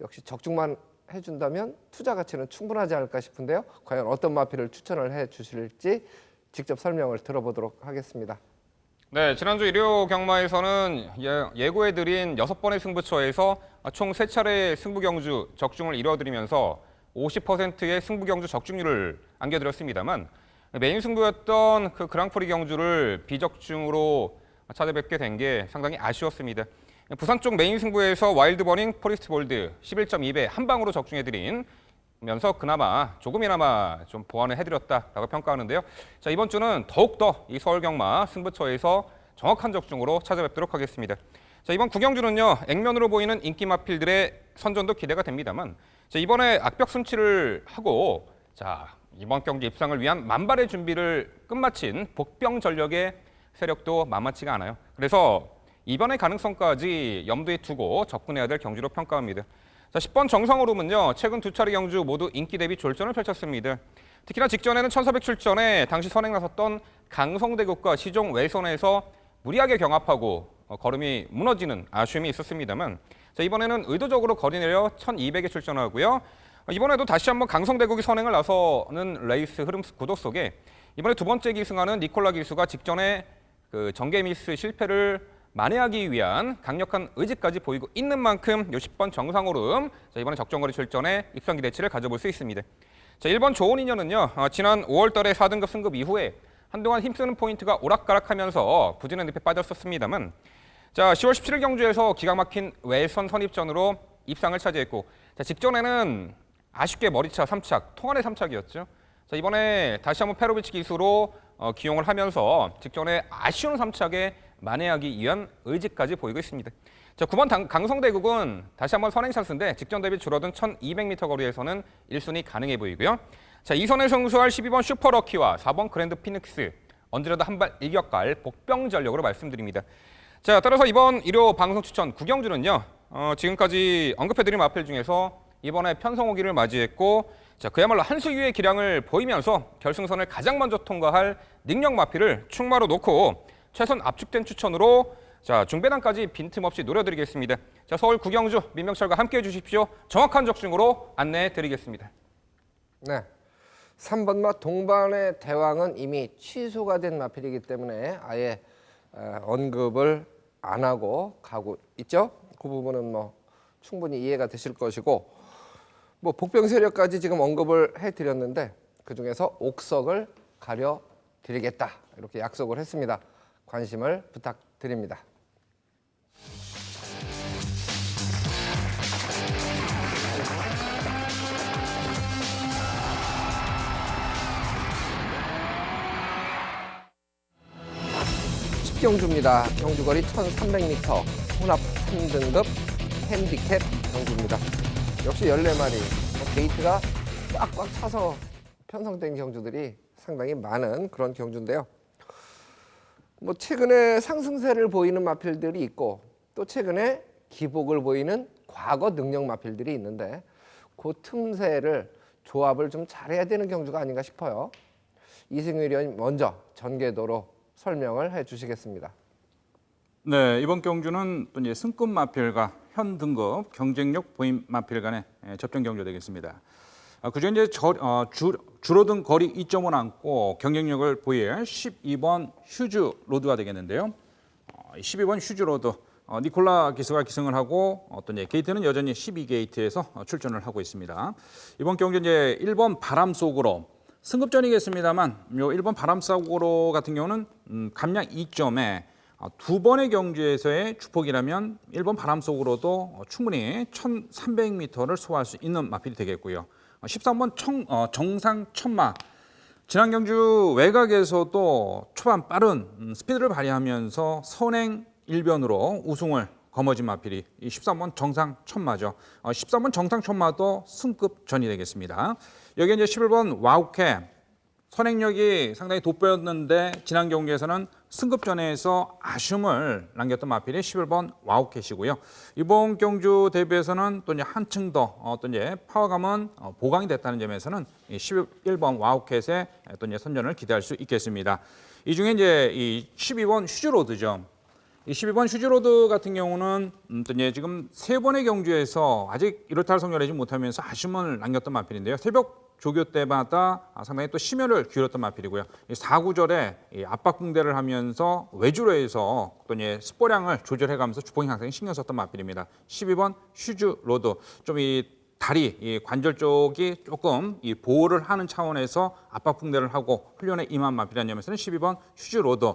역시 적중만 해준다면 투자 가치는 충분하지 않을까 싶은데요. 과연 어떤 마필을 추천을 해 주실지 직접 설명을 들어보도록 하겠습니다. 네, 지난주 일요 경마에서는 예고해드린 6번의 승부처에서 총 3차례 승부 경주 적중을 이뤄드리면서 50%의 승부 경주 적중률을 안겨드렸습니다만 메인 승부였던 그 그랑프리 경주를 비적중으로 찾아뵙게 된 게 상당히 아쉬웠습니다. 부산 쪽 메인 승부에서 와일드버닝 포리스트 볼드 11.2배 한 방으로 적중해드린 면서 그나마 조금이나마 좀 보완을 해드렸다라고 평가하는데요. 자, 이번 주는 더욱더 이 서울 경마 승부처에서 정확한 적중으로 찾아뵙도록 하겠습니다. 자, 이번 구경주는요, 액면으로 보이는 인기 마필들의 선전도 기대가 됩니다만, 자, 이번에 악벽 순치를 하고, 자, 이번 경기 입상을 위한 만발의 준비를 끝마친 복병 전력의 세력도 만만치가 않아요. 그래서 이번의 가능성까지 염두에 두고 접근해야 될 경주로 평가합니다. 자, 10번 정성호름은요, 최근 두 차례 경주 모두 인기 대비 졸전을 펼쳤습니다. 특히나 직전에는 1400 출전에 당시 선행 나섰던 강성대국과 시종 외선에서 무리하게 경합하고 걸음이 무너지는 아쉬움이 있었습니다만, 자, 이번에는 의도적으로 거리 내려 1200에 출전하고요. 이번에도 다시 한번 강성대국이 선행을 나서는 레이스 흐름 구도 속에 이번에 두 번째 기승하는 니콜라 기수가 직전에 그 전개 미스 실패를 만회하기 위한 강력한 의지까지 보이고 있는 만큼 요 10번 정상오름, 자, 이번에 적정거리 출전에 입상 기대치를 가져볼 수 있습니다. 자, 1번 좋은 인연은요, 지난 5월 달에 4등급 승급 이후에 한동안 힘쓰는 포인트가 오락가락하면서 부진한 늪에 빠졌었습니다만, 자, 10월 17일 경주에서 기가 막힌 외선 선입전으로 입상을 차지했고, 자, 직전에는 아쉽게 머리차 3착, 통안의 3착이었죠. 자, 이번에 다시 한번 페로비치 기수로 기용을 하면서 직전에 아쉬운 3착에 만회하기 위한 의지까지 보이고 있습니다. 자, 9번 강성대국은 다시 한번 선행 찬스인데 직전 대비 줄어든 1200m 거리에서는 1순위 가능해 보이고요. 자, 2선에 승수할 12번 슈퍼러키와 4번 그랜드 피닉스, 언제라도 한발 일격갈 복병 전력으로 말씀드립니다. 자, 따라서 이번 일요 방송 추천 구경주는요, 지금까지 언급해드린 마필 중에서 이번에 편성호기를 맞이했고, 자, 그야말로 한 수 위의 기량을 보이면서 결승선을 가장 먼저 통과할 능력 마필을 충마로 놓고 최선 압축된 추천으로, 자, 중배당까지 빈틈없이 노려드리겠습니다. 자, 서울 구경주 민명철과 함께해 주십시오. 정확한 적중으로 안내해 드리겠습니다. 네, 3번 맛 동반의 대왕은 이미 취소가 된 마필이기 때문에 아예 언급을 안 하고 가고 있죠. 그 부분은 뭐 충분히 이해가 되실 것이고, 뭐 복병 세력까지 지금 언급을 해드렸는데 그 중에서 옥석을 가려 드리겠다 이렇게 약속을 했습니다. 관심을 부탁드립니다. 경주입니다. 경주거리 1300m, 혼합 3등급 핸디캡 경주입니다. 역시 14마리, 게이트가 꽉꽉 차서 편성된 경주들이 상당히 많은 그런 경주인데요. 뭐 최근에 상승세를 보이는 마필들이 있고, 또 최근에 기복을 보이는 과거 능력 마필들이 있는데, 그 틈새를 조합을 좀 잘해야 되는 경주가 아닌가 싶어요. 이승일 의원이 먼저 전개도로 설명을 해주시겠습니다. 네, 이번 경주는 또 이제 승급 마필과 현 등급 경쟁력 보임 마필 간의 접전 경주 되겠습니다. 그중 이제 줄어든 거리 2점을 안고 경쟁력을 보일 12번 휴즈 로드가 되겠는데요. 12번 휴즈 로드 니콜라 기수가 기승을 하고 어떤 게이트는 여전히 12게이트에서 출전을 하고 있습니다. 이번 경주 이제 1번 바람 속으로 승급전이겠습니다만, 요 1번 바람 속으로 같은 경우는 감량 2점에 두 번의 경주에서의 주폭이라면 1번 바람 속으로도 충분히 1300m를 소화할 수 있는 마필이 되겠고요. 13번 정상 천마, 지난 경주 외곽에서도 초반 빠른 스피드를 발휘하면서 선행 일변으로 우승을 거머쥔 마필이 이 13번 정상 천마죠. 13번 정상 천마도 승급전이 되겠습니다. 여기 이제 11번 와우캐, 선행력이 상당히 돋보였는데 지난 경기에서는 승급전에서 아쉬움을 남겼던 마필이 11번 와우캐시고요. 이번 경주 대비해서는 또 이제 한층 더 어떤 이제 파워감은 보강이 됐다는 점에서는 11번 와우캐의 또 이제 선전을 기대할 수 있겠습니다. 이 중에 이제 이 12번 휴즈로드죠. 이 12번 휴즈로드 같은 경우는 또 이제 지금 세 번의 경주에서 아직 1호타를 성공하지 못하면서 아쉬움을 남겼던 마필인데요. 새벽 조교 때마다 상당히 또 심혈을 기울였던 마필이고요. 이 4구절에 압박 붕대를 하면서 외주로 해서 또 이제 스포량을 조절해가면서 주폭 향상에 신경 썼던 마필입니다. 12번 휴즈로드, 좀 이 다리, 이 관절 쪽이 조금 이 보호를 하는 차원에서 압박 붕대를 하고 훈련에 임한 마필이라는 점에서는 12번 휴즈 로드.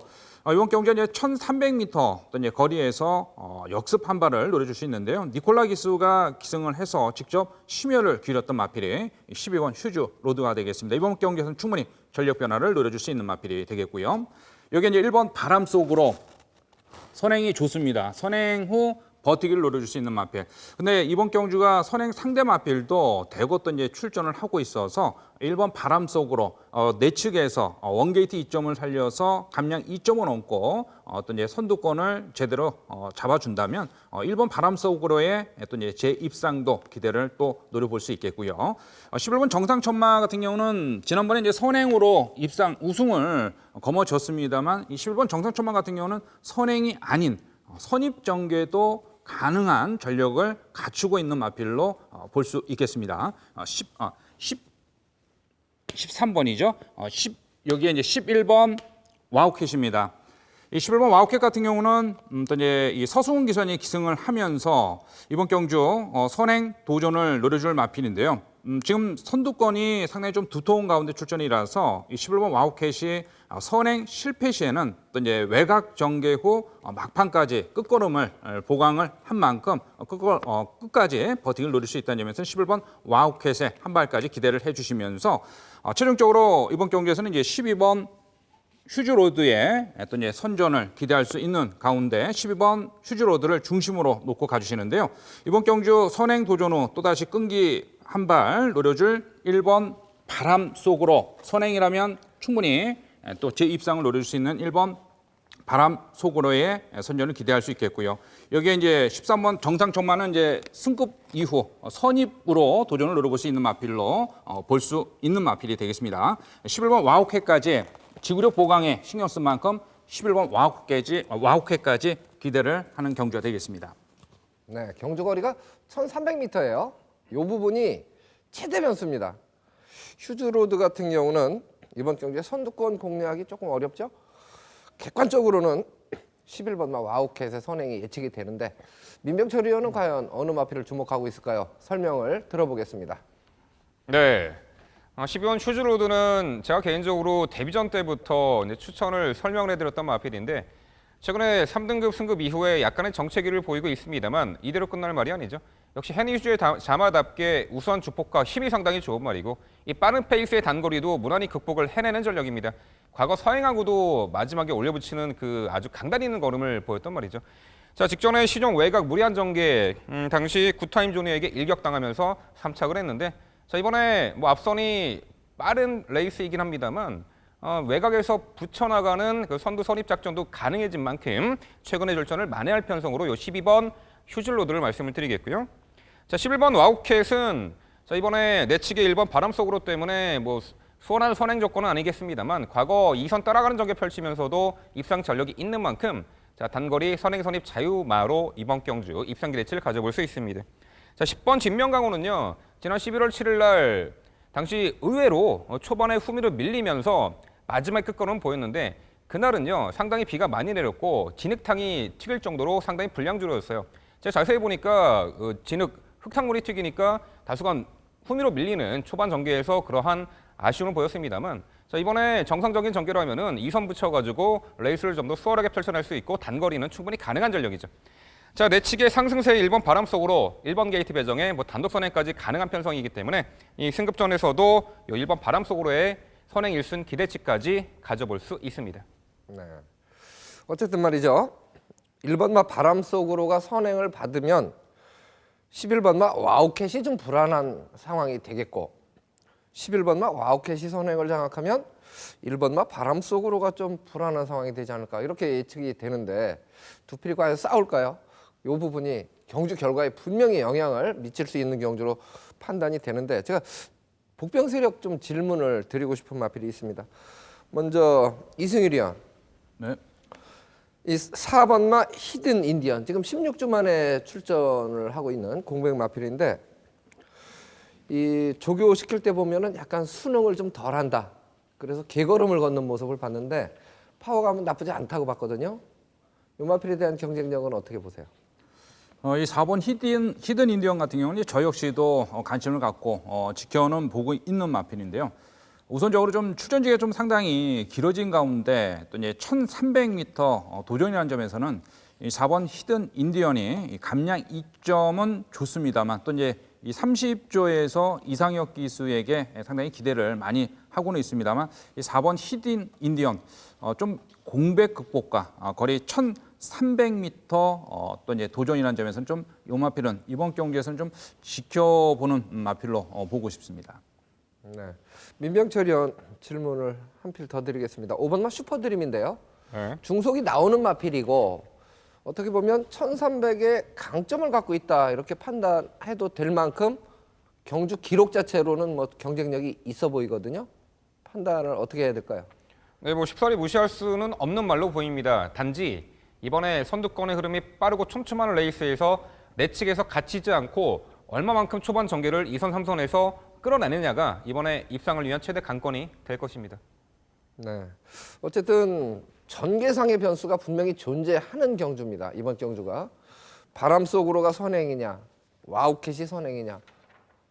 이번 경기가 이제 1,300m 이제 거리에서 역습 한 발을 노려줄 수 있는데요. 니콜라 기수가 기승을 해서 직접 심혈을 기울였던 마필이 12번 휴즈 로드가 되겠습니다. 이번 경기에서는 충분히 전력 변화를 노려줄 수 있는 마필이 되겠고요. 여기 이제 1번 바람 속으로 선행이 좋습니다. 선행 후 버티기를 노려줄 수 있는 마필. 근데 이번 경주가 선행 상대 마필도 대거 또 이제 출전을 하고 있어서 1번 바람 속으로 내측에서 원게이트 2점을 살려서 감량 2점을 넘고 어떤 이제 선두권을 제대로 잡아준다면 1번 바람 속으로의 어떤 이제 재입상도 기대를 또 노려볼 수 있겠고요. 11번 정상천마 같은 경우는 지난번에 이제 선행으로 입상 우승을 거머쥐었습니다만 이 11번 정상천마 같은 경우는 선행이 아닌 선입 전개도 가능한 전력을 갖추고 있는 마필로 볼 수 있겠습니다. 13번이죠. 여기에 이제 11번 와우캣입니다. 이 11번 와우캣 같은 경우는 또 이제 이 서승훈 기선이 기승을 하면서 이번 경주 선행 도전을 노려줄 마필인데요. 지금 선두권이 상당히 좀 두터운 가운데 출전이라서 이 11번 와우캣이 선행 실패 시에는 또 이제 외곽 전개 후 막판까지 끝걸음을 보강을 한 만큼 끝까지 버티기를 노릴 수 있다는 점에서 11번 와우캣의 한 발까지 기대를 해주시면서 최종적으로 이번 경기에서는 이제 12번 휴즈로드의 어떤 이제 선전을 기대할 수 있는 가운데 12번 휴즈로드를 중심으로 놓고 가주시는데요. 이번 경주 선행 도전 후 또다시 끈기 한 발 노려줄 1번 바람 속으로 선행이라면 충분히 또 재입상을 노릴 수 있는 1번 바람 속으로의 선전을 기대할 수 있겠고요. 여기에 이제 13번 정상천마는 이제 승급 이후 선입으로 도전을 노려볼 수 있는 마필로 볼 수 있는 마필이 되겠습니다. 11번 와우캣까지 지구력 보강에 신경 쓴 만큼 11번 와우캣까지 기대를 하는 경주가 되겠습니다. 네, 경주 거리가 1,300m예요. 이 부분이 최대 변수입니다. 휴즈로드 같은 경우는 이번 경주에 선두권 공략이 조금 어렵죠. 객관적으로는 11번 와우캣의 선행이 예측이 되는데 민병철 의원은 과연 어느 마필을 주목하고 있을까요? 설명을 들어보겠습니다. 네. 12번 휴즈로드는 제가 개인적으로 데뷔전 때부터 이제 추천을 설명을 해드렸던 마필인데 최근에 3등급 승급 이후에 약간의 정체기를 보이고 있습니다만 이대로 끝날 말이 아니죠. 역시 헤니 휴즈의 자마답게 우선 주폭과 힘이 상당히 좋은 말이고 이 빠른 페이스의 단거리도 무난히 극복을 해내는 전력입니다. 과거 서행하고도 마지막에 올려붙이는 그 아주 강단 있는 걸음을 보였던 말이죠. 자, 직전에 시종 외곽 무리한 전개 당시 굿타임 조니에게 일격당하면서 3착을 했는데 자, 이번에 뭐 앞선이 빠른 레이스이긴 합니다만 외곽에서 붙여나가는 그 선두 선입 작전도 가능해진 만큼 최근의 절전을 만회할 편성으로 요 12번 휴즈로드를 말씀을 드리겠고요. 자, 11번 와우캣은 자, 이번에 내측의 1번 바람 속으로 때문에 뭐 수월한 선행 조건은 아니겠습니다만 과거 2선 따라가는 전개 펼치면서도 입상 전력이 있는 만큼 자, 단거리 선행 선입 자유마로 이번 경주 입상 기대치를 가져볼 수 있습니다. 자, 10번 진명강호는요. 지난 11월 7일 날 당시 의외로 초반에 후미로 밀리면서 마지막 끝걸음 보였는데 그날은요. 상당히 비가 많이 내렸고 진흙탕이 튀길 정도로 상당히 불량주로였어요. 제가 자세히 보니까 진흙 흙탕물이 튀기니까 다소간 후미로 밀리는 초반 전개에서 그러한 아쉬움을 보였습니다만 자, 이번에 정상적인 전개로 하면은 2선 붙여가지고 레이스를 좀 더 수월하게 펼쳐낼 수 있고 단거리는 충분히 가능한 전력이죠. 자, 내측의 상승세 1번 바람 속으로 1번 게이트 배정에 뭐 단독 선행까지 가능한 편성이기 때문에 이 승급전에서도 1번 바람 속으로의 선행 1순 기대치까지 가져볼 수 있습니다. 네. 어쨌든 말이죠. 1번 바람 속으로가 선행을 받으면 11번 와우캣이 좀 불안한 상황이 되겠고 11번 와우캣이 선행을 장악하면 1번 바람 속으로가 좀 불안한 상황이 되지 않을까 이렇게 예측이 되는데 두 필이 과연 싸울까요? 이 부분이 경주 결과에 분명히 영향을 미칠 수 있는 경주로 판단이 되는데 제가 복병 세력 좀 질문을 드리고 싶은 마필이 있습니다. 먼저 이승일 의원. 네. 이 4번 히든 인디언 지금 16주 만에 출전을 하고 있는 공백 마필인데 이 조교 시킬 때 보면은 약간 수능을 좀 덜한다. 그래서 개걸음을 걷는 모습을 봤는데 파워감은 나쁘지 않다고 봤거든요. 이 마필에 대한 경쟁력은 어떻게 보세요? 이 4번 히든 인디언 같은 경우는 저 역시도 관심을 갖고 지켜는 보고 있는 마필인데요. 우선적으로 좀 출전지가 좀 상당히 길어진 가운데 또 이제 1,300m 도전이라는 점에서는 이 4번 히든 인디언이 이 감량 2점은 좋습니다만 또 이제 이 30조에서 이상혁 기수에게 상당히 기대를 많이 하고는 있습니다만 이 4번 히든 인디언 좀 공백 극복과 거리 1,300m 또 이제 도전이라는 점에서는 좀 이 마필은 이번 경기에서는 좀 지켜보는 마필로 보고 싶습니다. 네. 민병철 의원 질문을 한 필 더 드리겠습니다. 5번마 슈퍼드림인데요. 네. 중속이 나오는 마필이고 어떻게 보면 1,300의 강점을 갖고 있다 이렇게 판단해도 될 만큼 경주 기록 자체로는 뭐 경쟁력이 있어 보이거든요. 판단을 어떻게 해야 될까요? 네, 뭐 쉽사리 무시할 수는 없는 말로 보입니다. 단지 이번에 선두권의 흐름이 빠르고 촘촘한 레이스에서 내측에서 갇히지 않고 얼마만큼 초반 전개를 2선, 3선에서 끌어내느냐가 이번에 입상을 위한 최대 관건이 될 것입니다. 네. 어쨌든 전개상의 변수가 분명히 존재하는 경주입니다. 이번 경주가 바람 속으로가 선행이냐, 와우캣이 선행이냐,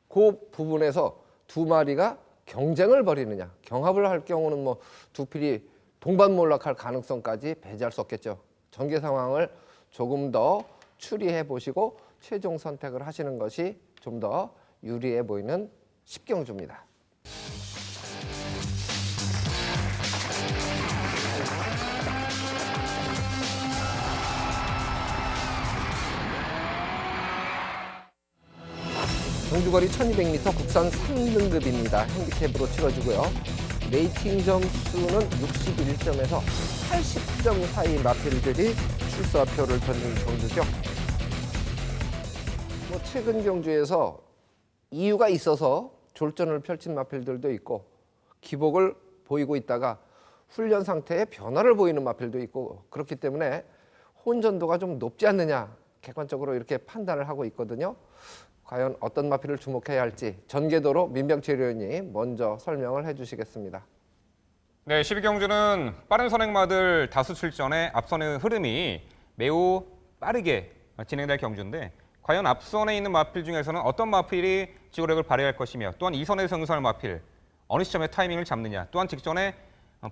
그 부분에서 두 마리가 경쟁을 벌이느냐, 경합을 할 경우는 뭐 두 필이 동반몰락할 가능성까지 배제할 수 없겠죠. 전개 상황을 조금 더 추리해 보시고 최종 선택을 하시는 것이 좀 더 유리해 보이는 10경주입니다. 경주거리 1200m 국산 3등급입니다. 핸디캡으로 치러지고요. 레이팅 점수는 61점에서 80점 사이 마필들이 출사표를 던진 경주죠. 뭐 최근 경주에서 이유가 있어서 졸전을 펼친 마필들도 있고 기복을 보이고 있다가 훈련 상태에 변화를 보이는 마필도 있고 그렇기 때문에 혼전도가 좀 높지 않느냐 객관적으로 이렇게 판단을 하고 있거든요. 과연 어떤 마필을 주목해야 할지 전개도로 민병철 의원이 먼저 설명을 해주시겠습니다. 네, 12경주는 빠른 선행마들 다수 출전에 앞선의 흐름이 매우 빠르게 진행될 경주인데 과연 앞선에 있는 마필 중에서는 어떤 마필이 지구력을 발휘할 것이며 또한 2선에 승선할 마필, 어느 시점에 타이밍을 잡느냐 또한 직전에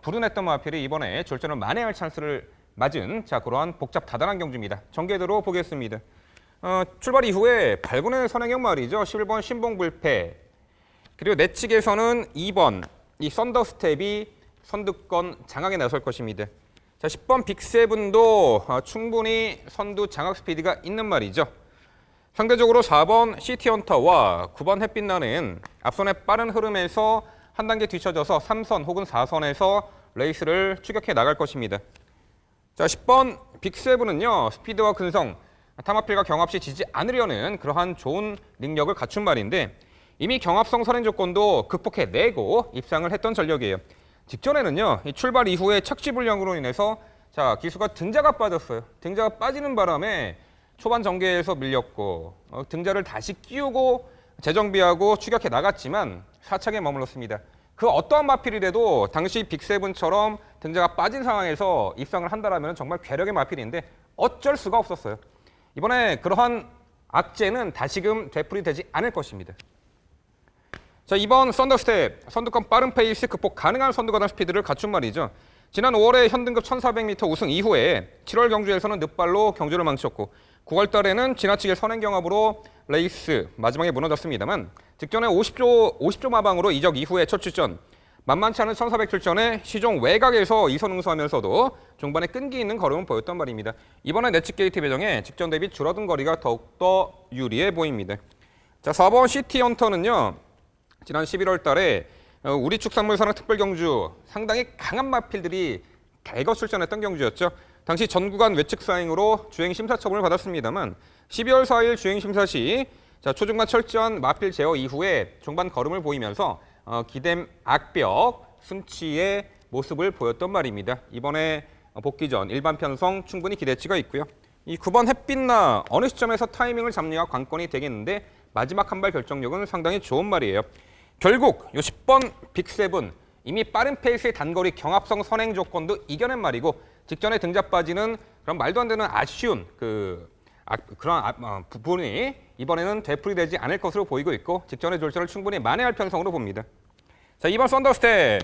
불운했던 마필이 이번에 졸전을 만회할 찬스를 맞은 그러한 복잡 다단한 경주입니다. 전개도로 보겠습니다. 출발 이후에 8번의 선행형 말이죠. 11번 신봉불패 그리고 내측에서는 2번 이 썬더스텝이 선두권 장악에 나설 것입니다. 10번 빅세븐도 충분히 선두 장악 스피드가 있는 말이죠. 상대적으로 4번 시티헌터와 9번 햇빛나는 앞선의 빠른 흐름에서 한 단계 뒤쳐져서 3선 혹은 4선에서 레이스를 추격해 나갈 것입니다. 10번 빅세븐은요. 스피드와 근성, 타마필과 경합 시 지지 않으려는 그러한 좋은 능력을 갖춘 말인데 이미 경합성 선행 조건도 극복해내고 입상을 했던 전력이에요. 직전에는요. 이 출발 이후에 착지 불량으로 인해서 기수가 등자가 빠졌어요. 등자가 빠지는 바람에 초반 전개에서 밀렸고 등자를 다시 끼우고 재정비하고 추격해 나갔지만 4착에 머물렀습니다. 그 어떠한 마필이라도 당시 빅세븐처럼 등자가 빠진 상황에서 입상을 한다면 정말 괴력의 마필인데 어쩔 수가 없었어요. 이번에 그러한 악재는 다시금 되풀이되지 않을 것입니다. 이번 썬더스텝, 선두권 빠른 페이스 극복 가능한 선두가단 스피드를 갖춘 말이죠. 지난 5월에 현등급 1400m 우승 이후에 7월 경주에서는 늦발로 경주를 망쳤고 9월 달에는 지나치게 선행 경합으로 레이스 마지막에 무너졌습니다만 직전에 50조 마방으로 이적 이후에 첫 출전, 만만치 않은 1400출전에 시종 외곽에서 2선 응수하면서도 종반에 끈기 있는 걸음을 보였던 말입니다. 이번에 내측 게이트 배정에 직전 대비 줄어든 거리가 더욱더 유리해 보입니다. 4번 시티헌터는요. 지난 11월 달에 우리 축산물산업 특별경주 상당히 강한 마필들이 대거 출전했던 경주였죠. 당시 전 구간 외측 사행으로 주행 심사 처분을 받았습니다만 12월 4일 주행 심사 시 초중반 철저한 마필 제어 이후에 종반 걸음을 보이면서 기댐 악벽 순치의 모습을 보였던 말입니다. 이번에 복귀 전 일반 편성 충분히 기대치가 있고요. 이 9번 햇빛나 어느 시점에서 타이밍을 잡느냐가 관건이 되겠는데 마지막 한 발 결정력은 상당히 좋은 말이에요. 결국 요 10번 빅세븐 이미 빠른 페이스의 단거리 경합성 선행 조건도 이겨낸 말이고 직전에 등자 빠지는 그런 말도 안 되는 아쉬운 부분이 이번에는 되풀이되지 않을 것으로 보이고 있고 직전의 졸전을 충분히 만회할 편성으로 봅니다. 자, 이번 썬더 스텝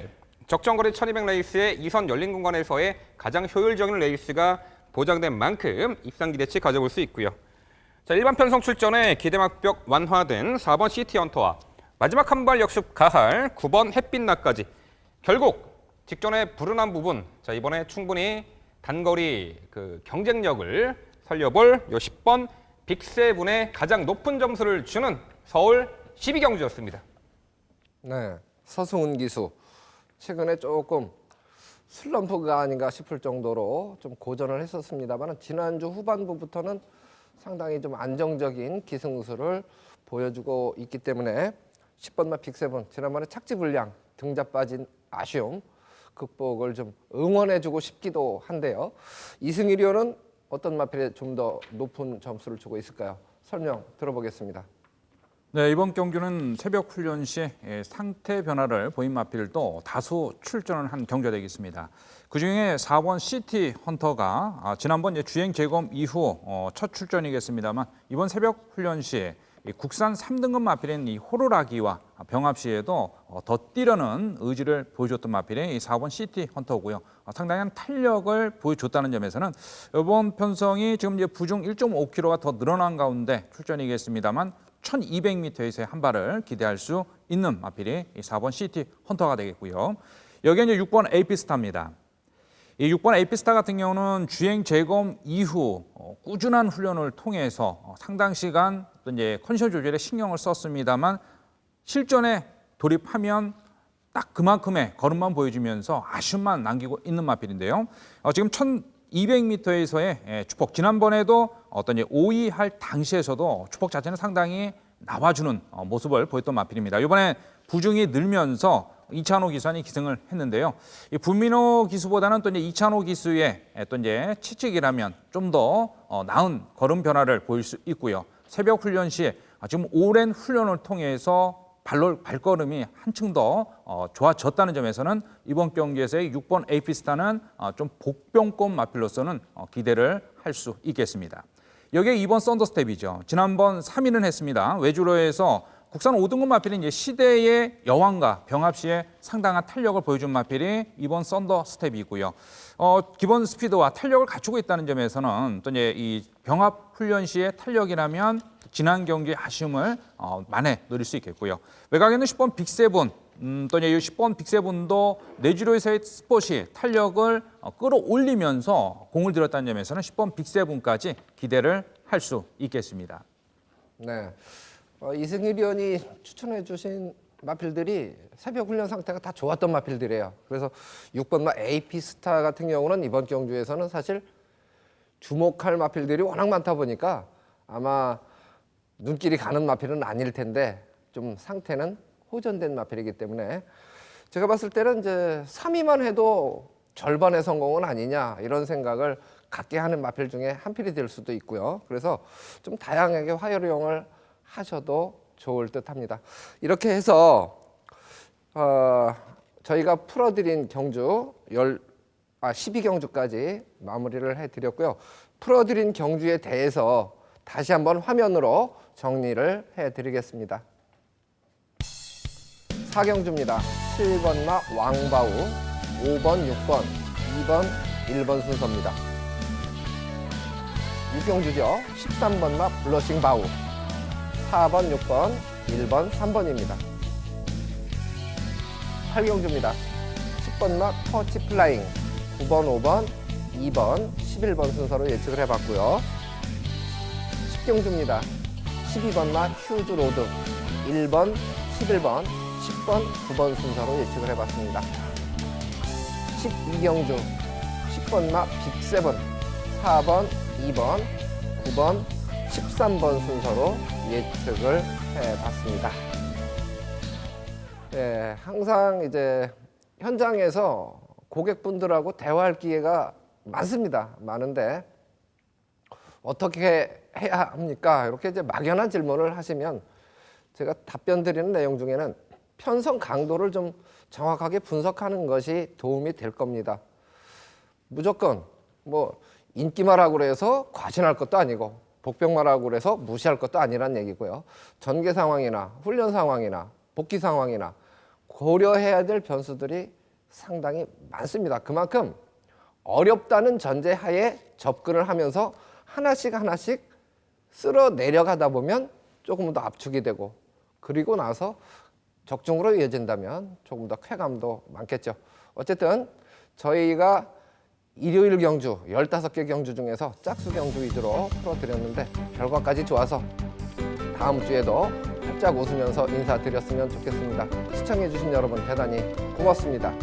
적정거리 1200 레이스의 2선 열린 공간에서의 가장 효율적인 레이스가 보장된 만큼 입상 기대치 가져볼 수 있고요. 자, 일반 편성 출전에 기대막벽 완화된 4번 시티 헌터와 마지막 한 발 역습 가할 9번 햇빛나까지 결국 직전에 불운한 부분, 자 이번에 충분히 단거리 경쟁력을 살려볼 요 10번 빅세븐의 가장 높은 점수를 주는 서울 12경주였습니다. 네, 서승훈 기수 최근에 조금 슬럼프가 아닌가 싶을 정도로 좀 고전을 했었습니다만 지난주 후반부부터는 상당히 좀 안정적인 기승수를 보여주고 있기 때문에 10번마 빅세븐 지난번에 착지 불량 등잡 빠진 아쉬움 극복을 좀 응원해주고 싶기도 한데요. 이승일위원은 어떤 마필에 좀 더 높은 점수를 주고 있을까요? 설명 들어보겠습니다. 네, 이번 경주는 새벽 훈련 시 상태 변화를 보인 마필도 다수 출전을 한 경주가 되겠습니다. 그중에 4번 시티 헌터가 지난번 주행 재검 이후 첫 출전이겠습니다만 이번 새벽 훈련 시 국산 3등급 마필인 이 호루라기와 병합 시에도 더 뛰려는 의지를 보여줬던 마필이 이 4번 시티 헌터고요. 상당한 탄력을 보여줬다는 점에서는 이번 편성이 지금 이제 부중 1.5kg가 더 늘어난 가운데 출전이겠습니다만 1200m에서의 한 발을 기대할 수 있는 마필이 이 4번 시티 헌터가 되겠고요. 여기에 이제 6번 에이피스타입니다. 이 6번 에이피스타 같은 경우는 주행 재검 이후 꾸준한 훈련을 통해서 상당 시간 또 이제 컨디션 조절에 신경을 썼습니다만 실전에 돌입하면 딱 그만큼의 걸음만 보여주면서 아쉬움만 남기고 있는 마필인데요. 지금 1200m에서의 추폭 지난번에도 어떤 5위 할 당시에서도 추폭 자체는 상당히 나와주는 모습을 보였던 마필입니다. 이번에 부중이 늘면서 이찬호 기수한이 기승을 했는데요. 이 분민호 기수보다는 또 이제 이찬호 기수의 또 이제 치측이라면 좀 더 나은 걸음 변화를 보일 수 있고요. 새벽 훈련 시에 지금 오랜 훈련을 통해서 발걸음이 한층 더 좋아졌다는 점에서는 이번 경기에서의 6번 에이피스타는 좀 복병권 마필로서는 기대를 할 수 있겠습니다. 여기에 2번 썬더스텝이죠. 지난번 3위는 했습니다. 외주로에서 국산 5등급 마필인 이제 시대의 여왕과 병합 시에 상당한 탄력을 보여준 마필이 이번 썬더스텝이고요. 기본 스피드와 탄력을 갖추고 있다는 점에서는 또 이제 이 병합 훈련 시의 탄력이라면 지난 경기의 아쉬움을 만회 누릴 수 있겠고요. 외곽에는 10번 빅세븐, 또 이제 이 10번 빅세븐도 내주로에서의 스포시 탄력을 끌어올리면서 공을 들였다는 점에서는 10번 빅세븐까지 기대를 할 수 있겠습니다. 네, 이승일 위원이 추천해 주신 마필들이 새벽 훈련 상태가 다 좋았던 마필들이에요. 그래서 6번마 에이피스타 같은 경우는 이번 경주에서는 사실 주목할 마필들이 워낙 많다 보니까 아마 눈길이 가는 마필은 아닐 텐데 좀 상태는 호전된 마필이기 때문에 제가 봤을 때는 이제 3위만 해도 절반의 성공은 아니냐 이런 생각을 갖게 하는 마필 중에 한 필이 될 수도 있고요. 그래서 좀 다양하게 활용을 하셔도 좋을 듯합니다. 이렇게 해서 저희가 풀어드린 경주 12경주까지 마무리를 해드렸고요. 풀어드린 경주에 대해서 다시 한번 화면으로 정리를 해드리겠습니다. 4경주입니다. 7번마 왕바우, 5번, 6번, 2번, 1번 순서입니다. 6경주죠. 13번마 블러싱 바우, 4번, 6번, 1번, 3번입니다. 8경주입니다. 10번마 터치 플라잉, 9번, 5번, 2번, 11번 순서로 예측을 해봤고요. 10경주입니다. 12번마 휴즈 로드, 1번, 11번, 10번, 9번 순서로 예측을 해봤습니다. 12경주 10번마 빅세븐, 4번, 2번, 9번, 13번 순서로 예측을 해봤습니다. 네, 항상 이제 현장에서 고객분들하고 대화할 기회가 많습니다. 많은데 어떻게 해야 합니까? 이렇게 이제 막연한 질문을 하시면 제가 답변 드리는 내용 중에는 편성 강도를 좀 정확하게 분석하는 것이 도움이 될 겁니다. 무조건 뭐 인기만 하고 그래서 과신할 것도 아니고 복병마라고 그래서 무시할 것도 아니란 얘기고요. 전개 상황이나 훈련 상황이나 복귀 상황이나 고려해야 될 변수들이 상당히 많습니다. 그만큼 어렵다는 전제하에 접근을 하면서 하나씩 쓸어 내려가다 보면 조금 더 압축이 되고 그리고 나서 적중으로 이어진다면 조금 더 쾌감도 많겠죠. 어쨌든 저희가 일요일 경주 15개 경주 중에서 짝수 경주 위주로 풀어드렸는데 결과까지 좋아서 다음 주에도 활짝 웃으면서 인사드렸으면 좋겠습니다. 시청해주신 여러분 대단히 고맙습니다.